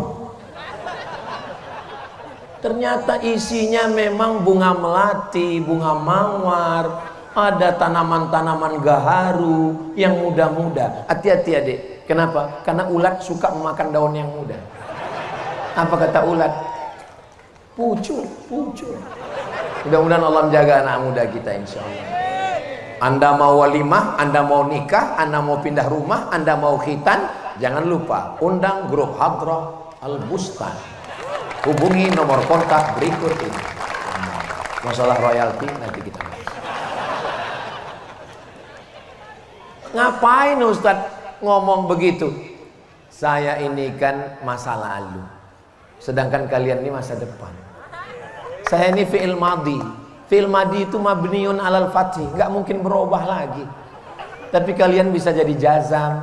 Ternyata isinya memang bunga melati, bunga mawar, ada tanaman-tanaman gaharu yang muda-muda. Hati-hati adik. Kenapa? Karena ulat suka memakan daun yang muda. Apa kata ulat? Pucuk, pucuk. Mudah-mudahan Allah menjaga anak muda kita, insya Allah. Anda mau walimah, Anda mau nikah, Anda mau pindah rumah, Anda mau khitan, jangan lupa undang grup Hadroh Al-Bustan. Hubungi nomor kontak berikut ini. Masalah royalti nanti kita bahas. Ngapain Ustadz ngomong begitu? Saya ini kan masa lalu, sedangkan kalian ini masa depan. Saya ini fi'il madhi. Fi'il madhi itu mabniun alal fathi, nggak mungkin berubah lagi. Tapi kalian bisa jadi jazam,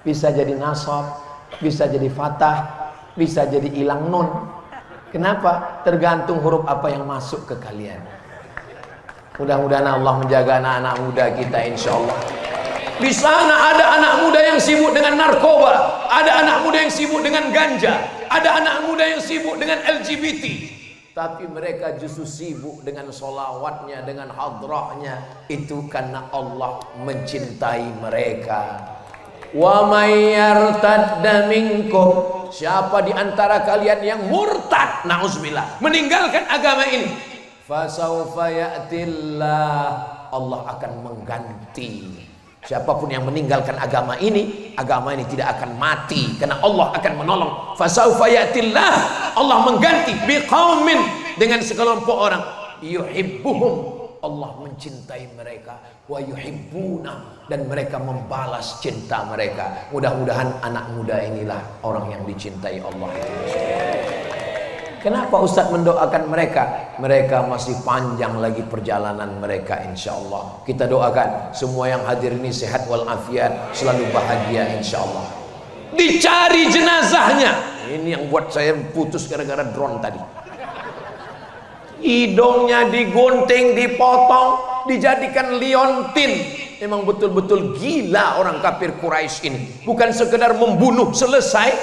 bisa jadi nasab, bisa jadi fathah, bisa jadi hilang nun. Kenapa? Tergantung huruf apa yang masuk ke kalian. Mudah-mudahan Allah menjaga anak-anak muda kita, insya Allah. Di sana ada anak muda yang sibuk dengan narkoba, ada anak muda yang sibuk dengan ganja, ada anak muda yang sibuk dengan LGBT. Tapi mereka justru sibuk dengan solawatnya, dengan hadrahnya. Itu karena Allah mencintai mereka. Wa may yartadda minkum, siapa di antara kalian yang murtad, na'udzubillah, meninggalkan agama ini, fasawfa ya'tillah, Allah akan mengganti. Siapapun yang meninggalkan agama ini tidak akan mati karena Allah akan menolong. Fasawfa ya'tillah, Allah mengganti biqaumin, dengan sekelompok orang, yuhibbuhum, Allah mencintai mereka, wa yuhibbuna, dan mereka membalas cinta mereka. Mudah-mudahan anak muda inilah orang yang dicintai Allah itu. Kenapa Ustadz mendoakan mereka? Mereka masih panjang lagi perjalanan mereka, insya Allah. Kita doakan semua yang hadir ini sehat walafiat, selalu bahagia, insya Allah. Dicari jenazahnya. Ini yang buat saya putus gara-gara drone tadi. Hidungnya digunting, dipotong, dijadikan liontin. Memang betul-betul gila orang kafir Quraisy ini. Bukan sekedar membunuh selesai,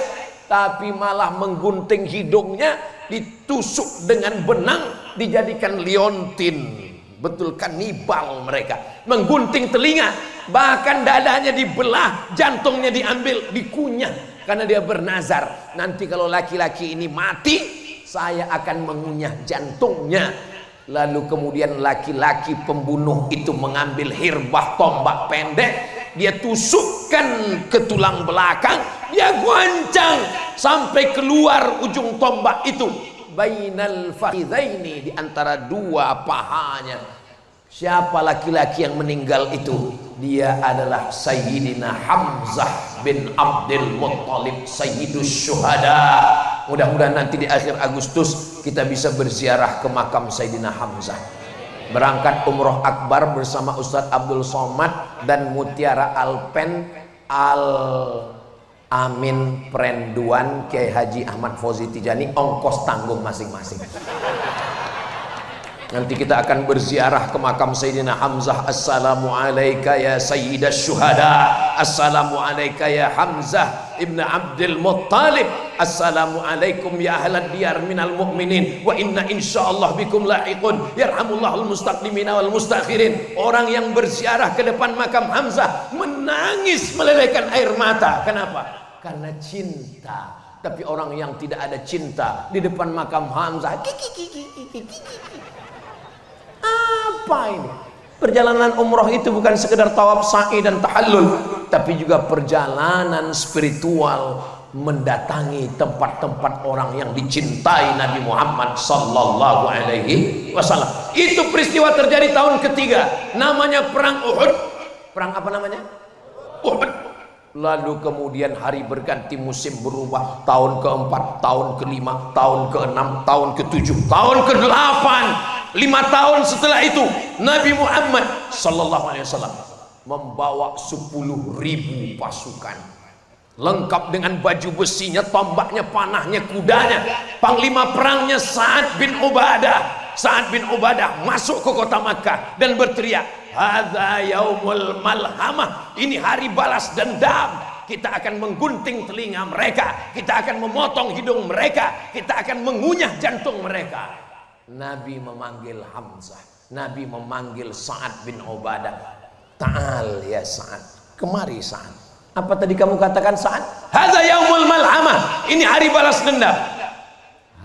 tapi malah menggunting hidungnya, ditusuk dengan benang, dijadikan liontin. Betul kanibal mereka. Menggunting telinga, bahkan dadanya dibelah, jantungnya diambil, dikunyah, karena dia bernazar, nanti kalau laki-laki ini mati, saya akan mengunyah jantungnya. Lalu kemudian laki-laki pembunuh itu mengambil hirbah tombak pendek, dia tusukkan ke tulang belakang, dia goncang sampai keluar ujung tombak itu, bainal fakhidaini, di antara dua pahanya. Siapa laki-laki yang meninggal itu? Dia adalah Sayyidina Hamzah bin Abdul Muttalib, Sayyidus Syuhada. Mudah-mudahan nanti di akhir Agustus kita bisa berziarah ke makam Sayyidina Hamzah. Berangkat umroh akbar bersama Ustadz Abdul Somad dan Mutiara Alpen Al Amin Perenduan Kiai Haji Ahmad Fauzi Tijani, ongkos tanggung masing-masing. Nanti kita akan berziarah ke makam Sayyidina Hamzah. Assalamu alayka ya Sayyidash Syuhada, assalamu alayka ya Hamzah ibn Abdul Muttalib, assalamu alaikum ya ahlad diyar minal mu'minin, wa inna insyaallah bikum lahiqun, yarhamullahul mustaqdimina wal mustakhirin. Orang yang berziarah ke depan makam Hamzah menangis melelehkan air mata. Kenapa? Karena cinta. Tapi orang yang tidak ada cinta di depan makam Hamzah, apa ini? Perjalanan umroh itu bukan sekedar tawaf, sa'i dan tahallul, tapi juga perjalanan spiritual, mendatangi tempat-tempat orang yang dicintai Nabi Muhammad sallallahu alaihi wasallam. Itu peristiwa terjadi tahun ketiga, namanya perang Uhud. Perang apa namanya? Uhud. Lalu kemudian hari berganti, musim berubah, tahun keempat, tahun kelima, tahun keenam, tahun ketujuh, tahun ke-8. 5 tahun setelah itu Nabi Muhammad sallallahu alaihi wasallam membawa 10.000 pasukan, lengkap dengan baju besinya, tombaknya, panahnya, kudanya. Panglima perangnya Sa'ad bin Ubadah. Sa'ad bin Ubadah masuk ke kota Makkah dan berteriak, hadza yaumul malhamah, ini hari balas dendam. Kita akan menggunting telinga mereka, kita akan memotong hidung mereka, kita akan mengunyah jantung mereka. Nabi memanggil Hamzah, Nabi memanggil Sa'ad bin Ubadah. Ta'al ya Sa'ad, kemari Sa'ad. Apa tadi kamu katakan Sa'ad? Hadza yaumul malhamah, ini hari balas dendam.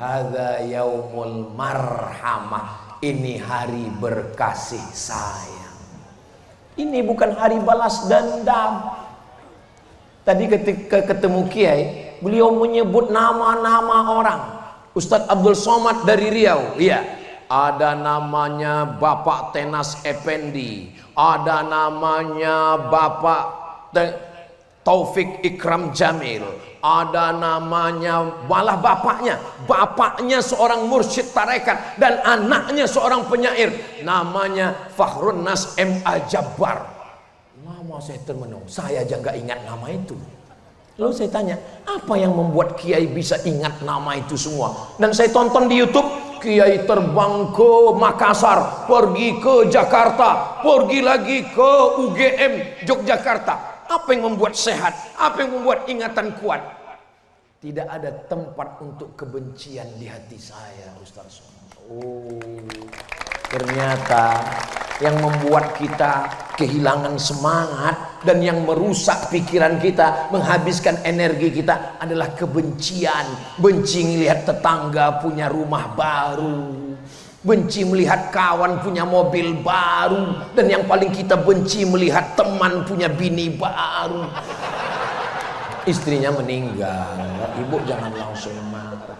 Hadza yaumul marhamah, ini hari berkasih sayang. Ini bukan hari balas dendam. Tadi ketika ketemu Kiai, beliau menyebut nama-nama orang. Ustadz Abdul Somad dari Riau, iya, ada namanya Bapak Tenas Effendi, ada namanya Bapak Taufik Ikram Jamil, ada namanya, malah bapaknya seorang mursyid tarekat dan anaknya seorang penyair, namanya Fakhrun Nas M.A. Jabbar. Nama saya termenung, saya aja nggak ingat nama itu. Lalu saya tanya, apa yang membuat kiai bisa ingat nama itu semua? Dan saya tonton di YouTube, kiai terbang ke Makassar, pergi ke Jakarta, pergi lagi ke UGM Yogyakarta. Apa yang membuat sehat? Apa yang membuat ingatan kuat? Tidak ada tempat untuk kebencian di hati saya, Ustaz. Oh, ternyata yang membuat kita kehilangan semangat dan yang merusak pikiran kita, menghabiskan energi kita adalah kebencian. Benci melihat tetangga punya rumah baru, benci melihat kawan punya mobil baru, dan yang paling kita benci melihat teman punya bini baru, istrinya meninggal. Ibu jangan langsung marah.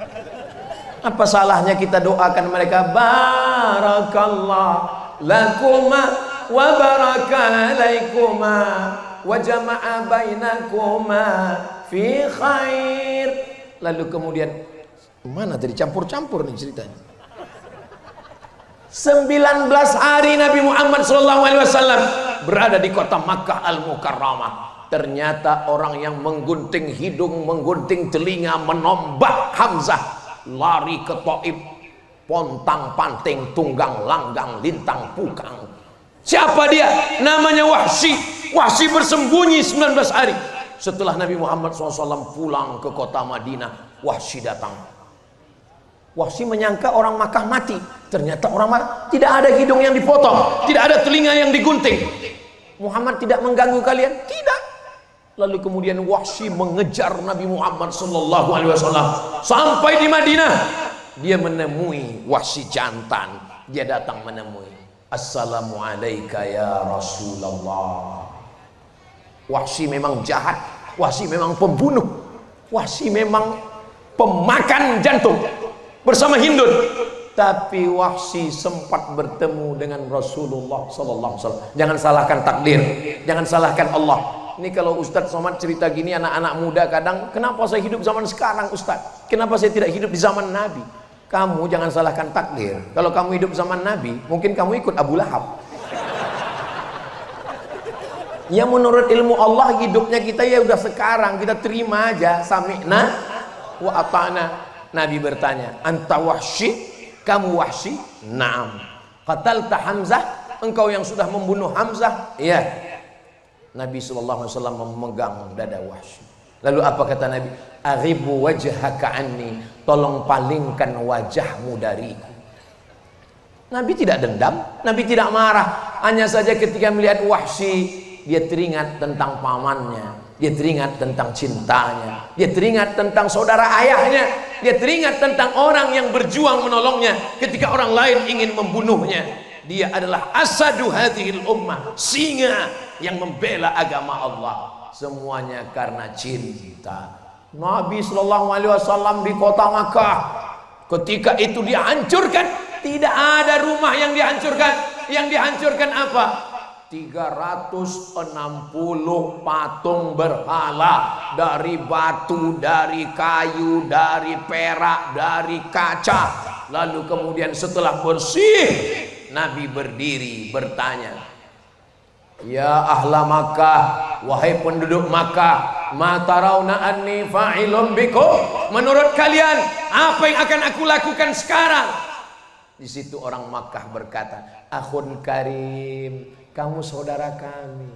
Apa salahnya kita doakan mereka, barakallah lakuma wa baraka alaikuma wa jama'a bainakuma fi khair. Lalu kemudian mana tadi campur-campur nih ceritanya. 19 hari Nabi Muhammad SAW berada di kota Makkah Al-Mukarramah. Ternyata orang yang menggunting hidung, menggunting telinga, menombak Hamzah, lari ke Taif, pontang panting, tunggang langgang, lintang pukang. Siapa dia? Namanya Wahsy. Wahsy bersembunyi 19 hari. Setelah Nabi Muhammad SAW pulang ke kota Madinah, Wahsy datang. Wahsy menyangka orang Makkah mati. Ternyata orang Makkah tidak ada hidung yang dipotong, tidak ada telinga yang digunting. Muhammad tidak mengganggu kalian? Tidak. Lalu kemudian Wahsy mengejar Nabi Muhammad SAW sampai di Madinah. Dia menemui Wahsy jantan. Dia datang menemui, Assalamualaikum ya Rasulullah. Wahsy memang jahat, Wahsy memang pembunuh, Wahsy memang pemakan jantung bersama Hindun. Tapi Wahsy sempat bertemu dengan Rasulullah SAW. Jangan salahkan takdir, jangan salahkan Allah. Ini kalau Ustadz Somad cerita gini, anak-anak muda kadang, kenapa saya hidup zaman sekarang Ustadz? Kenapa saya tidak hidup di zaman Nabi? Kamu jangan salahkan takdir. Kalau kamu hidup zaman Nabi, mungkin kamu ikut Abu Lahab. Ya menurut ilmu Allah hidupnya kita ya udah sekarang, kita terima aja. Sami'na wa ata'na. Nabi bertanya, anta Wahsy? Kamu Wahsy? Naam. Qatalta Hamzah? Engkau yang sudah membunuh Hamzah? Iya. Nabi SAW memegang dada Wahsy. Lalu apa kata Nabi? Aghibu wajhaka anni, tolong palingkan wajahmu dariku. Nabi tidak dendam, Nabi tidak marah. Hanya saja ketika melihat Wahsy, dia teringat tentang pamannya, dia teringat tentang cintanya, dia teringat tentang saudara ayahnya, dia teringat tentang orang yang berjuang menolongnya ketika orang lain ingin membunuhnya. Dia adalah asadu hadhil ummah, singa yang membela agama Allah. Semuanya karena cinta. Nabi SAW di kota Makkah, ketika itu dihancurkan, tidak ada rumah yang dihancurkan. Yang dihancurkan apa? 360 patung berhala, dari batu, dari kayu, dari perak, dari kaca. Lalu kemudian setelah bersih, Nabi berdiri bertanya, ya ahla Makkah, wahai penduduk Makkah, ma tarawna anni fa'ilun bikum, menurut kalian apa yang akan aku lakukan sekarang? Di situ orang Makkah berkata, akhun karim, kamu saudara kami.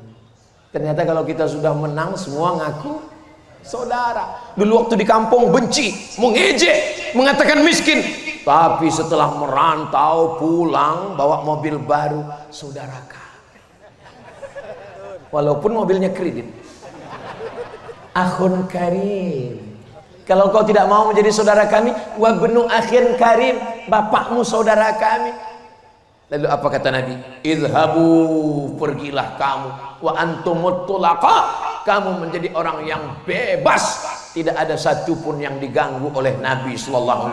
Ternyata kalau kita sudah menang semua ngaku saudara. Dulu waktu di kampung benci, mengejek, mengatakan miskin. Tapi setelah merantau pulang bawa mobil baru, saudara kami. Walaupun mobilnya kredit. Akhun karim. Kalau kau tidak mau menjadi saudara kami, wa benu akhin karim, bapakmu saudara kami. Lalu apa kata Nabi? Idhabu, pergilah kamu. Wa antumut tulaqa, kamu menjadi orang yang bebas. Tidak ada satupun yang diganggu oleh Nabi SAW.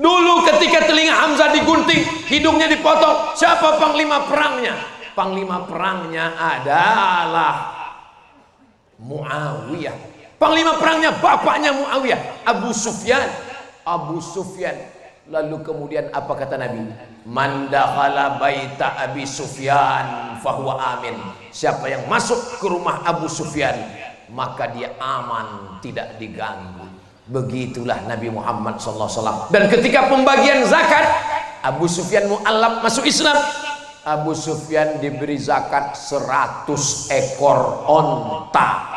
Dulu ketika telinga Hamzah digunting, hidungnya dipotong, siapa panglima perangnya? Panglima perangnya adalah Muawiyah. Panglima perangnya bapaknya Muawiyah, Abu Sufyan. Abu Sufyan. Lalu kemudian apa kata Nabi? Man dakhala baita Abi Sufyan fahuwa amin. Siapa yang masuk ke rumah Abu Sufyan, maka dia aman, tidak diganggu. Begitulah Nabi Muhammad SAW. Dan ketika pembagian zakat, Abu Sufyan mu'allab masuk Islam. Abu Sufyan diberi zakat 100 ekor onta.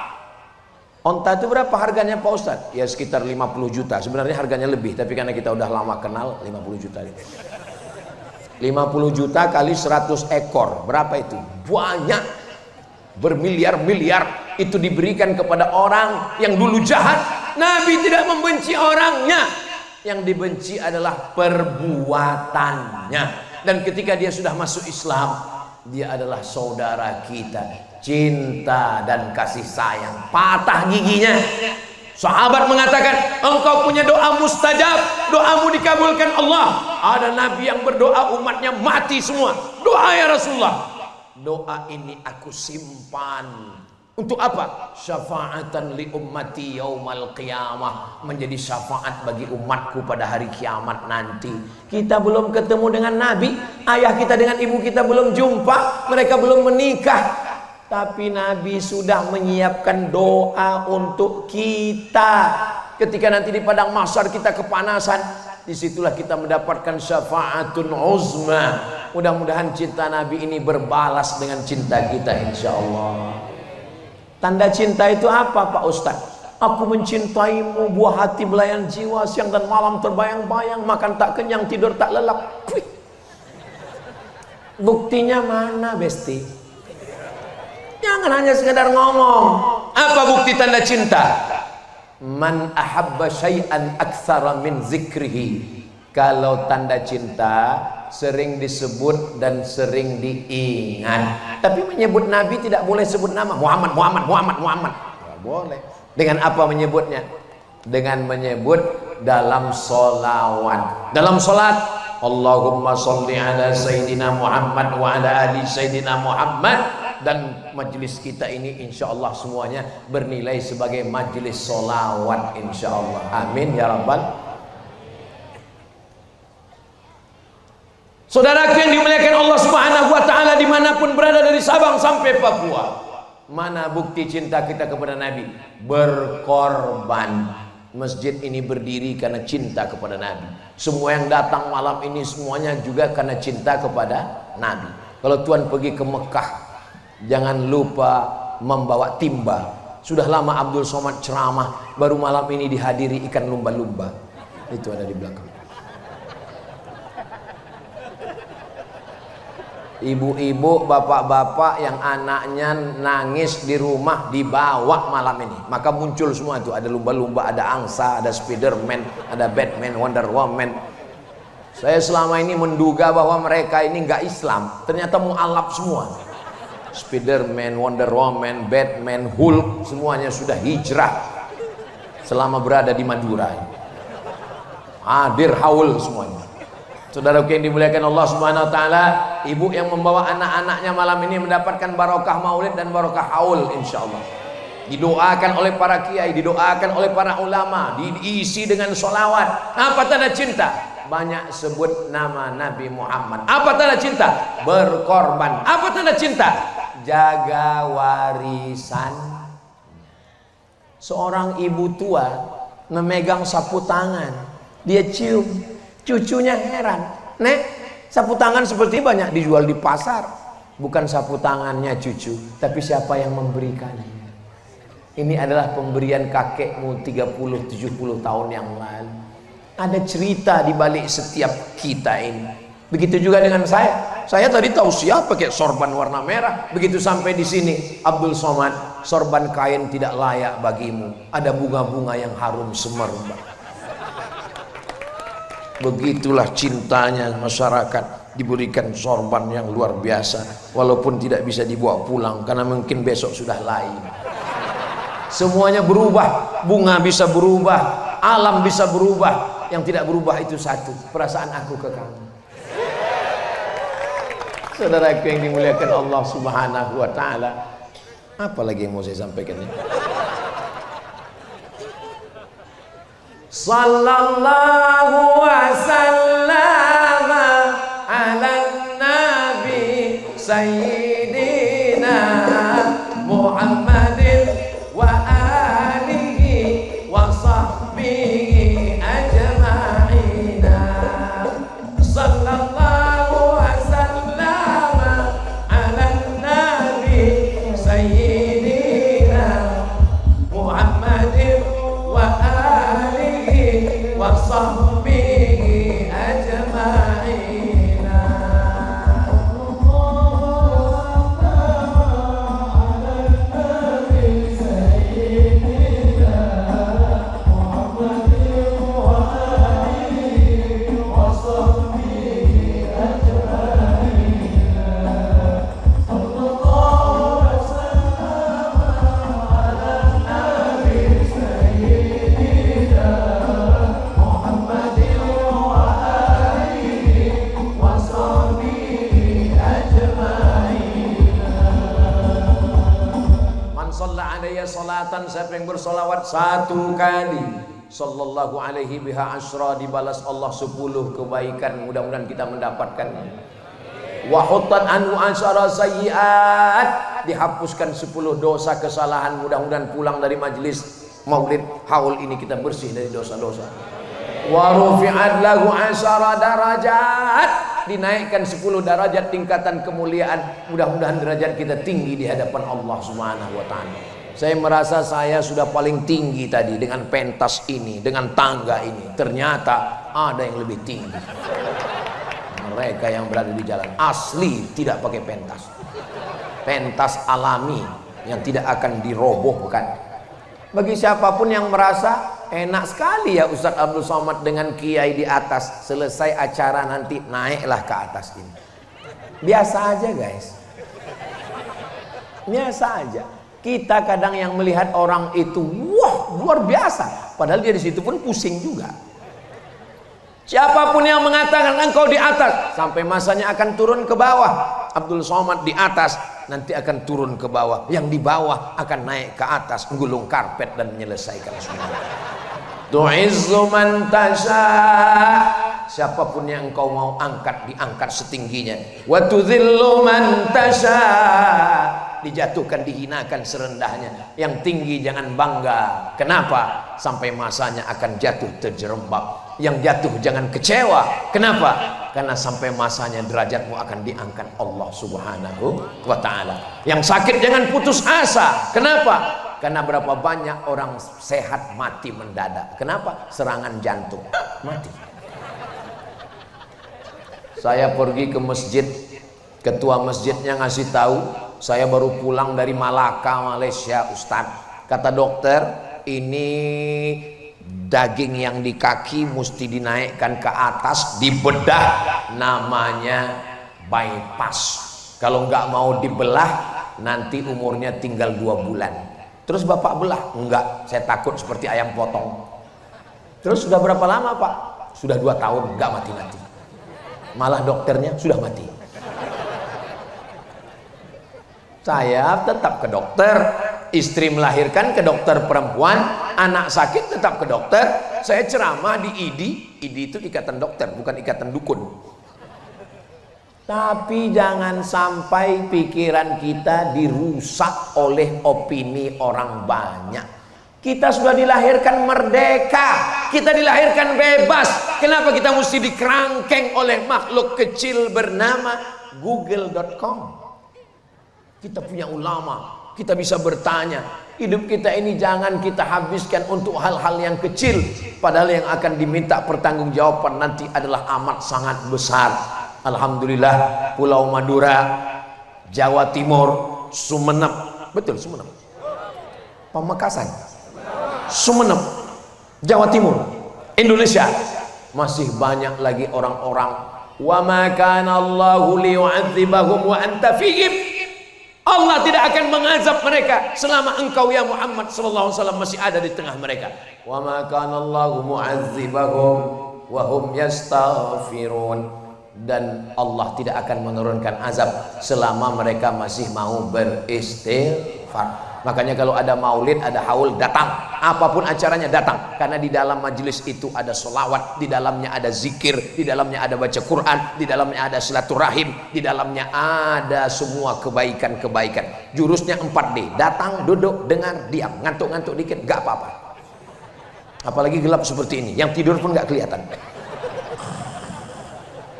Onta itu berapa harganya Pak Ustadz? Ya sekitar 50 juta. Sebenarnya harganya lebih, tapi karena kita udah lama kenal, 50 juta. 50 juta kali 100 ekor, berapa itu? Banyak, bermiliar-miliar. Itu diberikan kepada orang yang dulu jahat. Nabi tidak membenci orangnya, yang dibenci adalah perbuatannya. Dan ketika dia sudah masuk Islam, dia adalah saudara kita, cinta dan kasih sayang. Patah giginya, sahabat mengatakan, engkau punya doa mustajab, doamu dikabulkan Allah. Ada nabi yang berdoa umatnya mati semua. Doa ya Rasulullah, doa ini aku simpan. Untuk apa? Syafaatan li ummati yaumal qiyamah, menjadi syafaat bagi umatku pada hari kiamat nanti. Kita belum ketemu dengan Nabi, ayah kita dengan ibu kita belum jumpa, mereka belum menikah, tapi Nabi sudah menyiapkan doa untuk kita. Ketika nanti di padang mahsyar kita kepanasan, disitulah kita mendapatkan syafaatun uzma. Mudah-mudahan cinta Nabi ini berbalas dengan cinta kita insyaallah. Tanda cinta itu apa Pak Ustaz? Aku mencintaimu, buah hati belayan jiwa, siang dan malam terbayang-bayang, makan tak kenyang, tidur tak lelap. Buktinya mana Besti? Jangan hanya sekedar ngomong. Apa bukti tanda cinta? Man ahabba syai'an aktsara min zikrihi. Kalau tanda cinta sering disebut dan sering diingat. Tapi menyebut Nabi tidak boleh sebut nama Muhammad. Tidak boleh. Dengan apa menyebutnya? Dengan menyebut dalam solawat. Dalam solat, Allahumma sholli ala Sayyidina Muhammad wa ala ali Sayyidina Muhammad. Dan majelis kita ini insya Allah semuanya bernilai sebagai majelis solawat insya Allah. Amin ya rabbal. Saudaraku yang dimuliakan Allah Subhanahu wa taala dimanapun berada dari Sabang sampai Papua. Mana bukti cinta kita kepada Nabi? Berkorban. Masjid ini berdiri karena cinta kepada Nabi. Semua yang datang malam ini semuanya juga karena cinta kepada Nabi. Kalau Tuhan pergi ke Mekah, jangan lupa membawa timba. Sudah lama Abdul Somad ceramah, baru malam ini dihadiri ikan lumba-lumba. Itu ada di belakang. Ibu-ibu, bapak-bapak yang anaknya nangis di rumah dibawa malam ini, maka muncul semua itu. Ada lumba-lumba, ada angsa, ada Spiderman, ada Batman, Wonder Woman. Saya selama ini menduga bahwa mereka ini nggak Islam, ternyata mu'alaf semua. Spiderman, Wonder Woman, Batman, Hulk, semuanya sudah hijrah selama berada di Madura. Hadir haul semuanya. Saudaraku yang dimuliakan Allah Subhanahu wa taala, ibu yang membawa anak-anaknya malam ini mendapatkan barokah maulid dan barokah haul insyaallah. Didoakan oleh para kiai, didoakan oleh para ulama, diisi dengan sholawat. Apa tanda cinta? Banyak sebut nama Nabi Muhammad. Apa tanda cinta? Berkorban. Apa tanda cinta? Jaga warisan. Seorang ibu tua memegang sapu tangan, dia cium. Cucunya heran, Nek, sapu tangan seperti ini banyak dijual di pasar. Bukan sapu tangannya cucu, tapi siapa yang memberikannya. Ini adalah pemberian kakekmu 30-70 tahun yang lalu. Ada cerita di balik setiap kita ini. Begitu juga dengan saya. Saya tadi tahu siapa pakai sorban warna merah. Begitu sampai di sini, Abdul Somad, sorban kain tidak layak bagimu. Ada bunga-bunga yang harum semerbak. Begitulah cintanya masyarakat, diberikan sorban yang luar biasa, walaupun tidak bisa dibawa pulang karena mungkin besok sudah lain. Semuanya berubah, bunga bisa berubah, alam bisa berubah. Yang tidak berubah itu satu, perasaan aku ke kamu. Saudaraku yang dimuliakan Allah Subhanahu wa taala, apa lagi yang mau saya sampaikan ini? Sallallahu wasallam ala nabi sayyidina Muhammadin wa Salatan, siapa yang bersolawat satu kali, sallallahu alaihi biha asyra, dibalas Allah 10 kebaikan. Mudah-mudahan kita mendapatkan. Wa huttan anhu asyara sayyiat, dihapuskan 10 dosa kesalahan. Mudah-mudahan pulang dari majelis maulid haul ini kita bersih dari dosa-dosa. Wa rufi'at lahu asyara darajat, dinaikkan 10 derajat tingkatan kemuliaan. Mudah-mudahan derajat kita tinggi di hadapan Allah Subhanahu wa taala. Saya merasa saya sudah paling tinggi tadi dengan pentas ini, dengan tangga ini. Ternyata ada yang lebih tinggi. Mereka yang berada di jalan asli tidak pakai pentas. Pentas alami yang tidak akan dirobohkan. Bagi siapapun yang merasa enak sekali ya Ustadz Abdul Somad dengan kiai di atas, selesai acara nanti naiklah ke atas ini. Biasa aja guys. Biasa aja. Kita kadang yang melihat orang itu, wah luar biasa, padahal dia di situ pun pusing juga. Siapapun yang mengatakan engkau di atas, sampai masanya akan turun ke bawah. Abdul Somad di atas, nanti akan turun ke bawah. Yang di bawah akan naik ke atas, gulung karpet dan menyelesaikan semua. Tu'izzu man tasha, siapapun yang engkau mau angkat, diangkat setingginya. Wa tudhillu man tasha, dijatuhkan, dihinakan serendahnya. Yang tinggi jangan bangga. Kenapa? Sampai masanya akan jatuh terjerembab. Yang jatuh jangan kecewa. Kenapa? Karena sampai masanya derajatmu akan diangkat Allah Subhanahu wa ta'ala. Yang sakit jangan putus asa. Kenapa? Karena berapa banyak orang sehat mati mendadak. Kenapa? Serangan jantung, mati. Saya pergi ke masjid, ketua masjidnya ngasih tahu, saya baru pulang dari Malaka, Malaysia, Ustadz. Kata dokter, ini daging yang di kaki mesti dinaikkan ke atas, dibedah, namanya bypass. Kalau nggak mau dibelah, nanti umurnya tinggal 2 bulan. Terus bapak belah? Enggak, saya takut seperti ayam potong. Terus sudah berapa lama pak? Sudah 2 tahun, nggak mati-mati. Malah dokternya sudah mati. Saya tetap ke dokter, istri melahirkan ke dokter perempuan, anak sakit tetap ke dokter. Saya ceramah di IDI, IDI itu ikatan dokter, bukan ikatan dukun. Tapi jangan sampai pikiran kita dirusak oleh opini orang banyak. Kita sudah dilahirkan merdeka, kita dilahirkan bebas. Kenapa kita mesti dikerangkeng oleh makhluk kecil bernama google.com? Kita punya ulama, kita bisa bertanya. Hidup kita ini jangan kita habiskan untuk hal-hal yang kecil, padahal yang akan diminta pertanggungjawaban nanti adalah amat sangat besar. Alhamdulillah, Pulau Madura, Jawa Timur, Sumeneb, betul Sumeneb, Pamekasan, Sumeneb, Jawa Timur, Indonesia, masih banyak lagi orang-orang. Wa ma kana Allahu liyu'adzibahum wa anta fihim. Allah tidak akan mengazab mereka selama engkau ya Muhammad sallallahu alaihi wasallam masih ada di tengah mereka. Wa ma kana Allahu mu'adzibahum wa hum yastaghfirun. Dan Allah tidak akan menurunkan azab selama mereka masih mau beristighfar. Makanya kalau ada maulid, ada haul, datang. Apapun acaranya datang. Karena di dalam majelis itu ada solawat, di dalamnya ada zikir, di dalamnya ada baca Quran, di dalamnya ada silaturahim, di dalamnya ada semua kebaikan-kebaikan. Jurusnya 4D. Datang, duduk, dengar, diam. Ngantuk-ngantuk dikit, gak apa-apa. Apalagi gelap seperti ini, yang tidur pun gak kelihatan.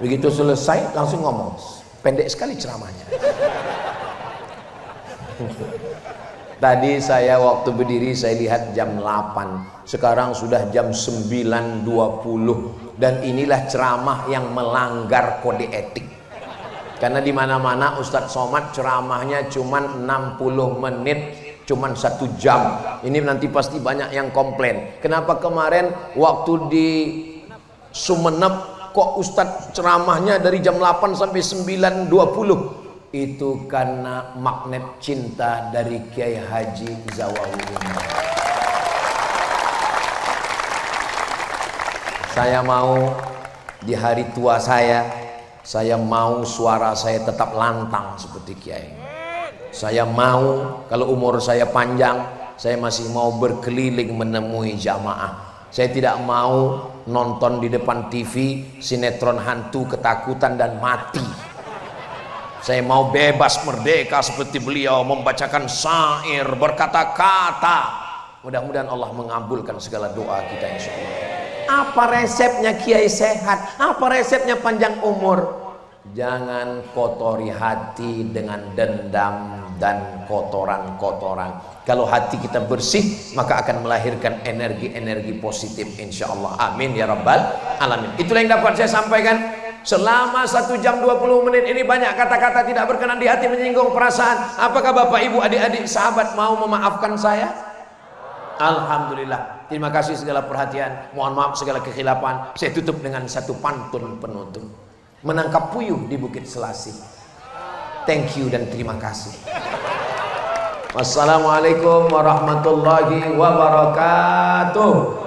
Begitu selesai langsung ngomong. Pendek sekali ceramahnya. Tadi saya waktu berdiri saya lihat jam 8. Sekarang sudah jam 9.20. Dan inilah ceramah yang melanggar kode etik. Karena di mana-mana Ustadz Somad ceramahnya cuman 60 menit, cuman 1 jam. Ini nanti pasti banyak yang komplain. Kenapa kemarin waktu di Sumeneb kok Ustadz ceramahnya dari jam 8 sampai 9.20? Itu karena magnet cinta dari Kiai Haji Zawahudin. Saya mau di hari tua saya mau suara saya tetap lantang seperti Kiai. Saya mau kalau umur saya panjang, saya masih mau berkeliling menemui jamaah. Saya tidak mau nonton di depan TV sinetron hantu ketakutan dan mati. Saya mau bebas merdeka seperti beliau, membacakan syair, berkata-kata. Mudah-mudahan Allah mengabulkan segala doa kita insyaallah. Apa resepnya Kiai sehat? Apa resepnya panjang umur? Jangan kotori hati dengan dendam dan kotoran-kotoran. Kalau hati kita bersih, maka akan melahirkan energi-energi positif insyaallah. Amin ya rabbal alamin. Itulah yang dapat saya sampaikan. Selama 1 jam 20 menit ini banyak kata-kata tidak berkenan di hati, menyinggung perasaan. Apakah Bapak Ibu adik-adik sahabat mau memaafkan saya? Alhamdulillah. Terima kasih segala perhatian. Mohon maaf segala kekhilafan. Saya tutup dengan satu pantun penutup. Menangkap puyuh di Bukit Selasih. Thank you dan terima kasih. Wassalamualaikum warahmatullahi wabarakatuh.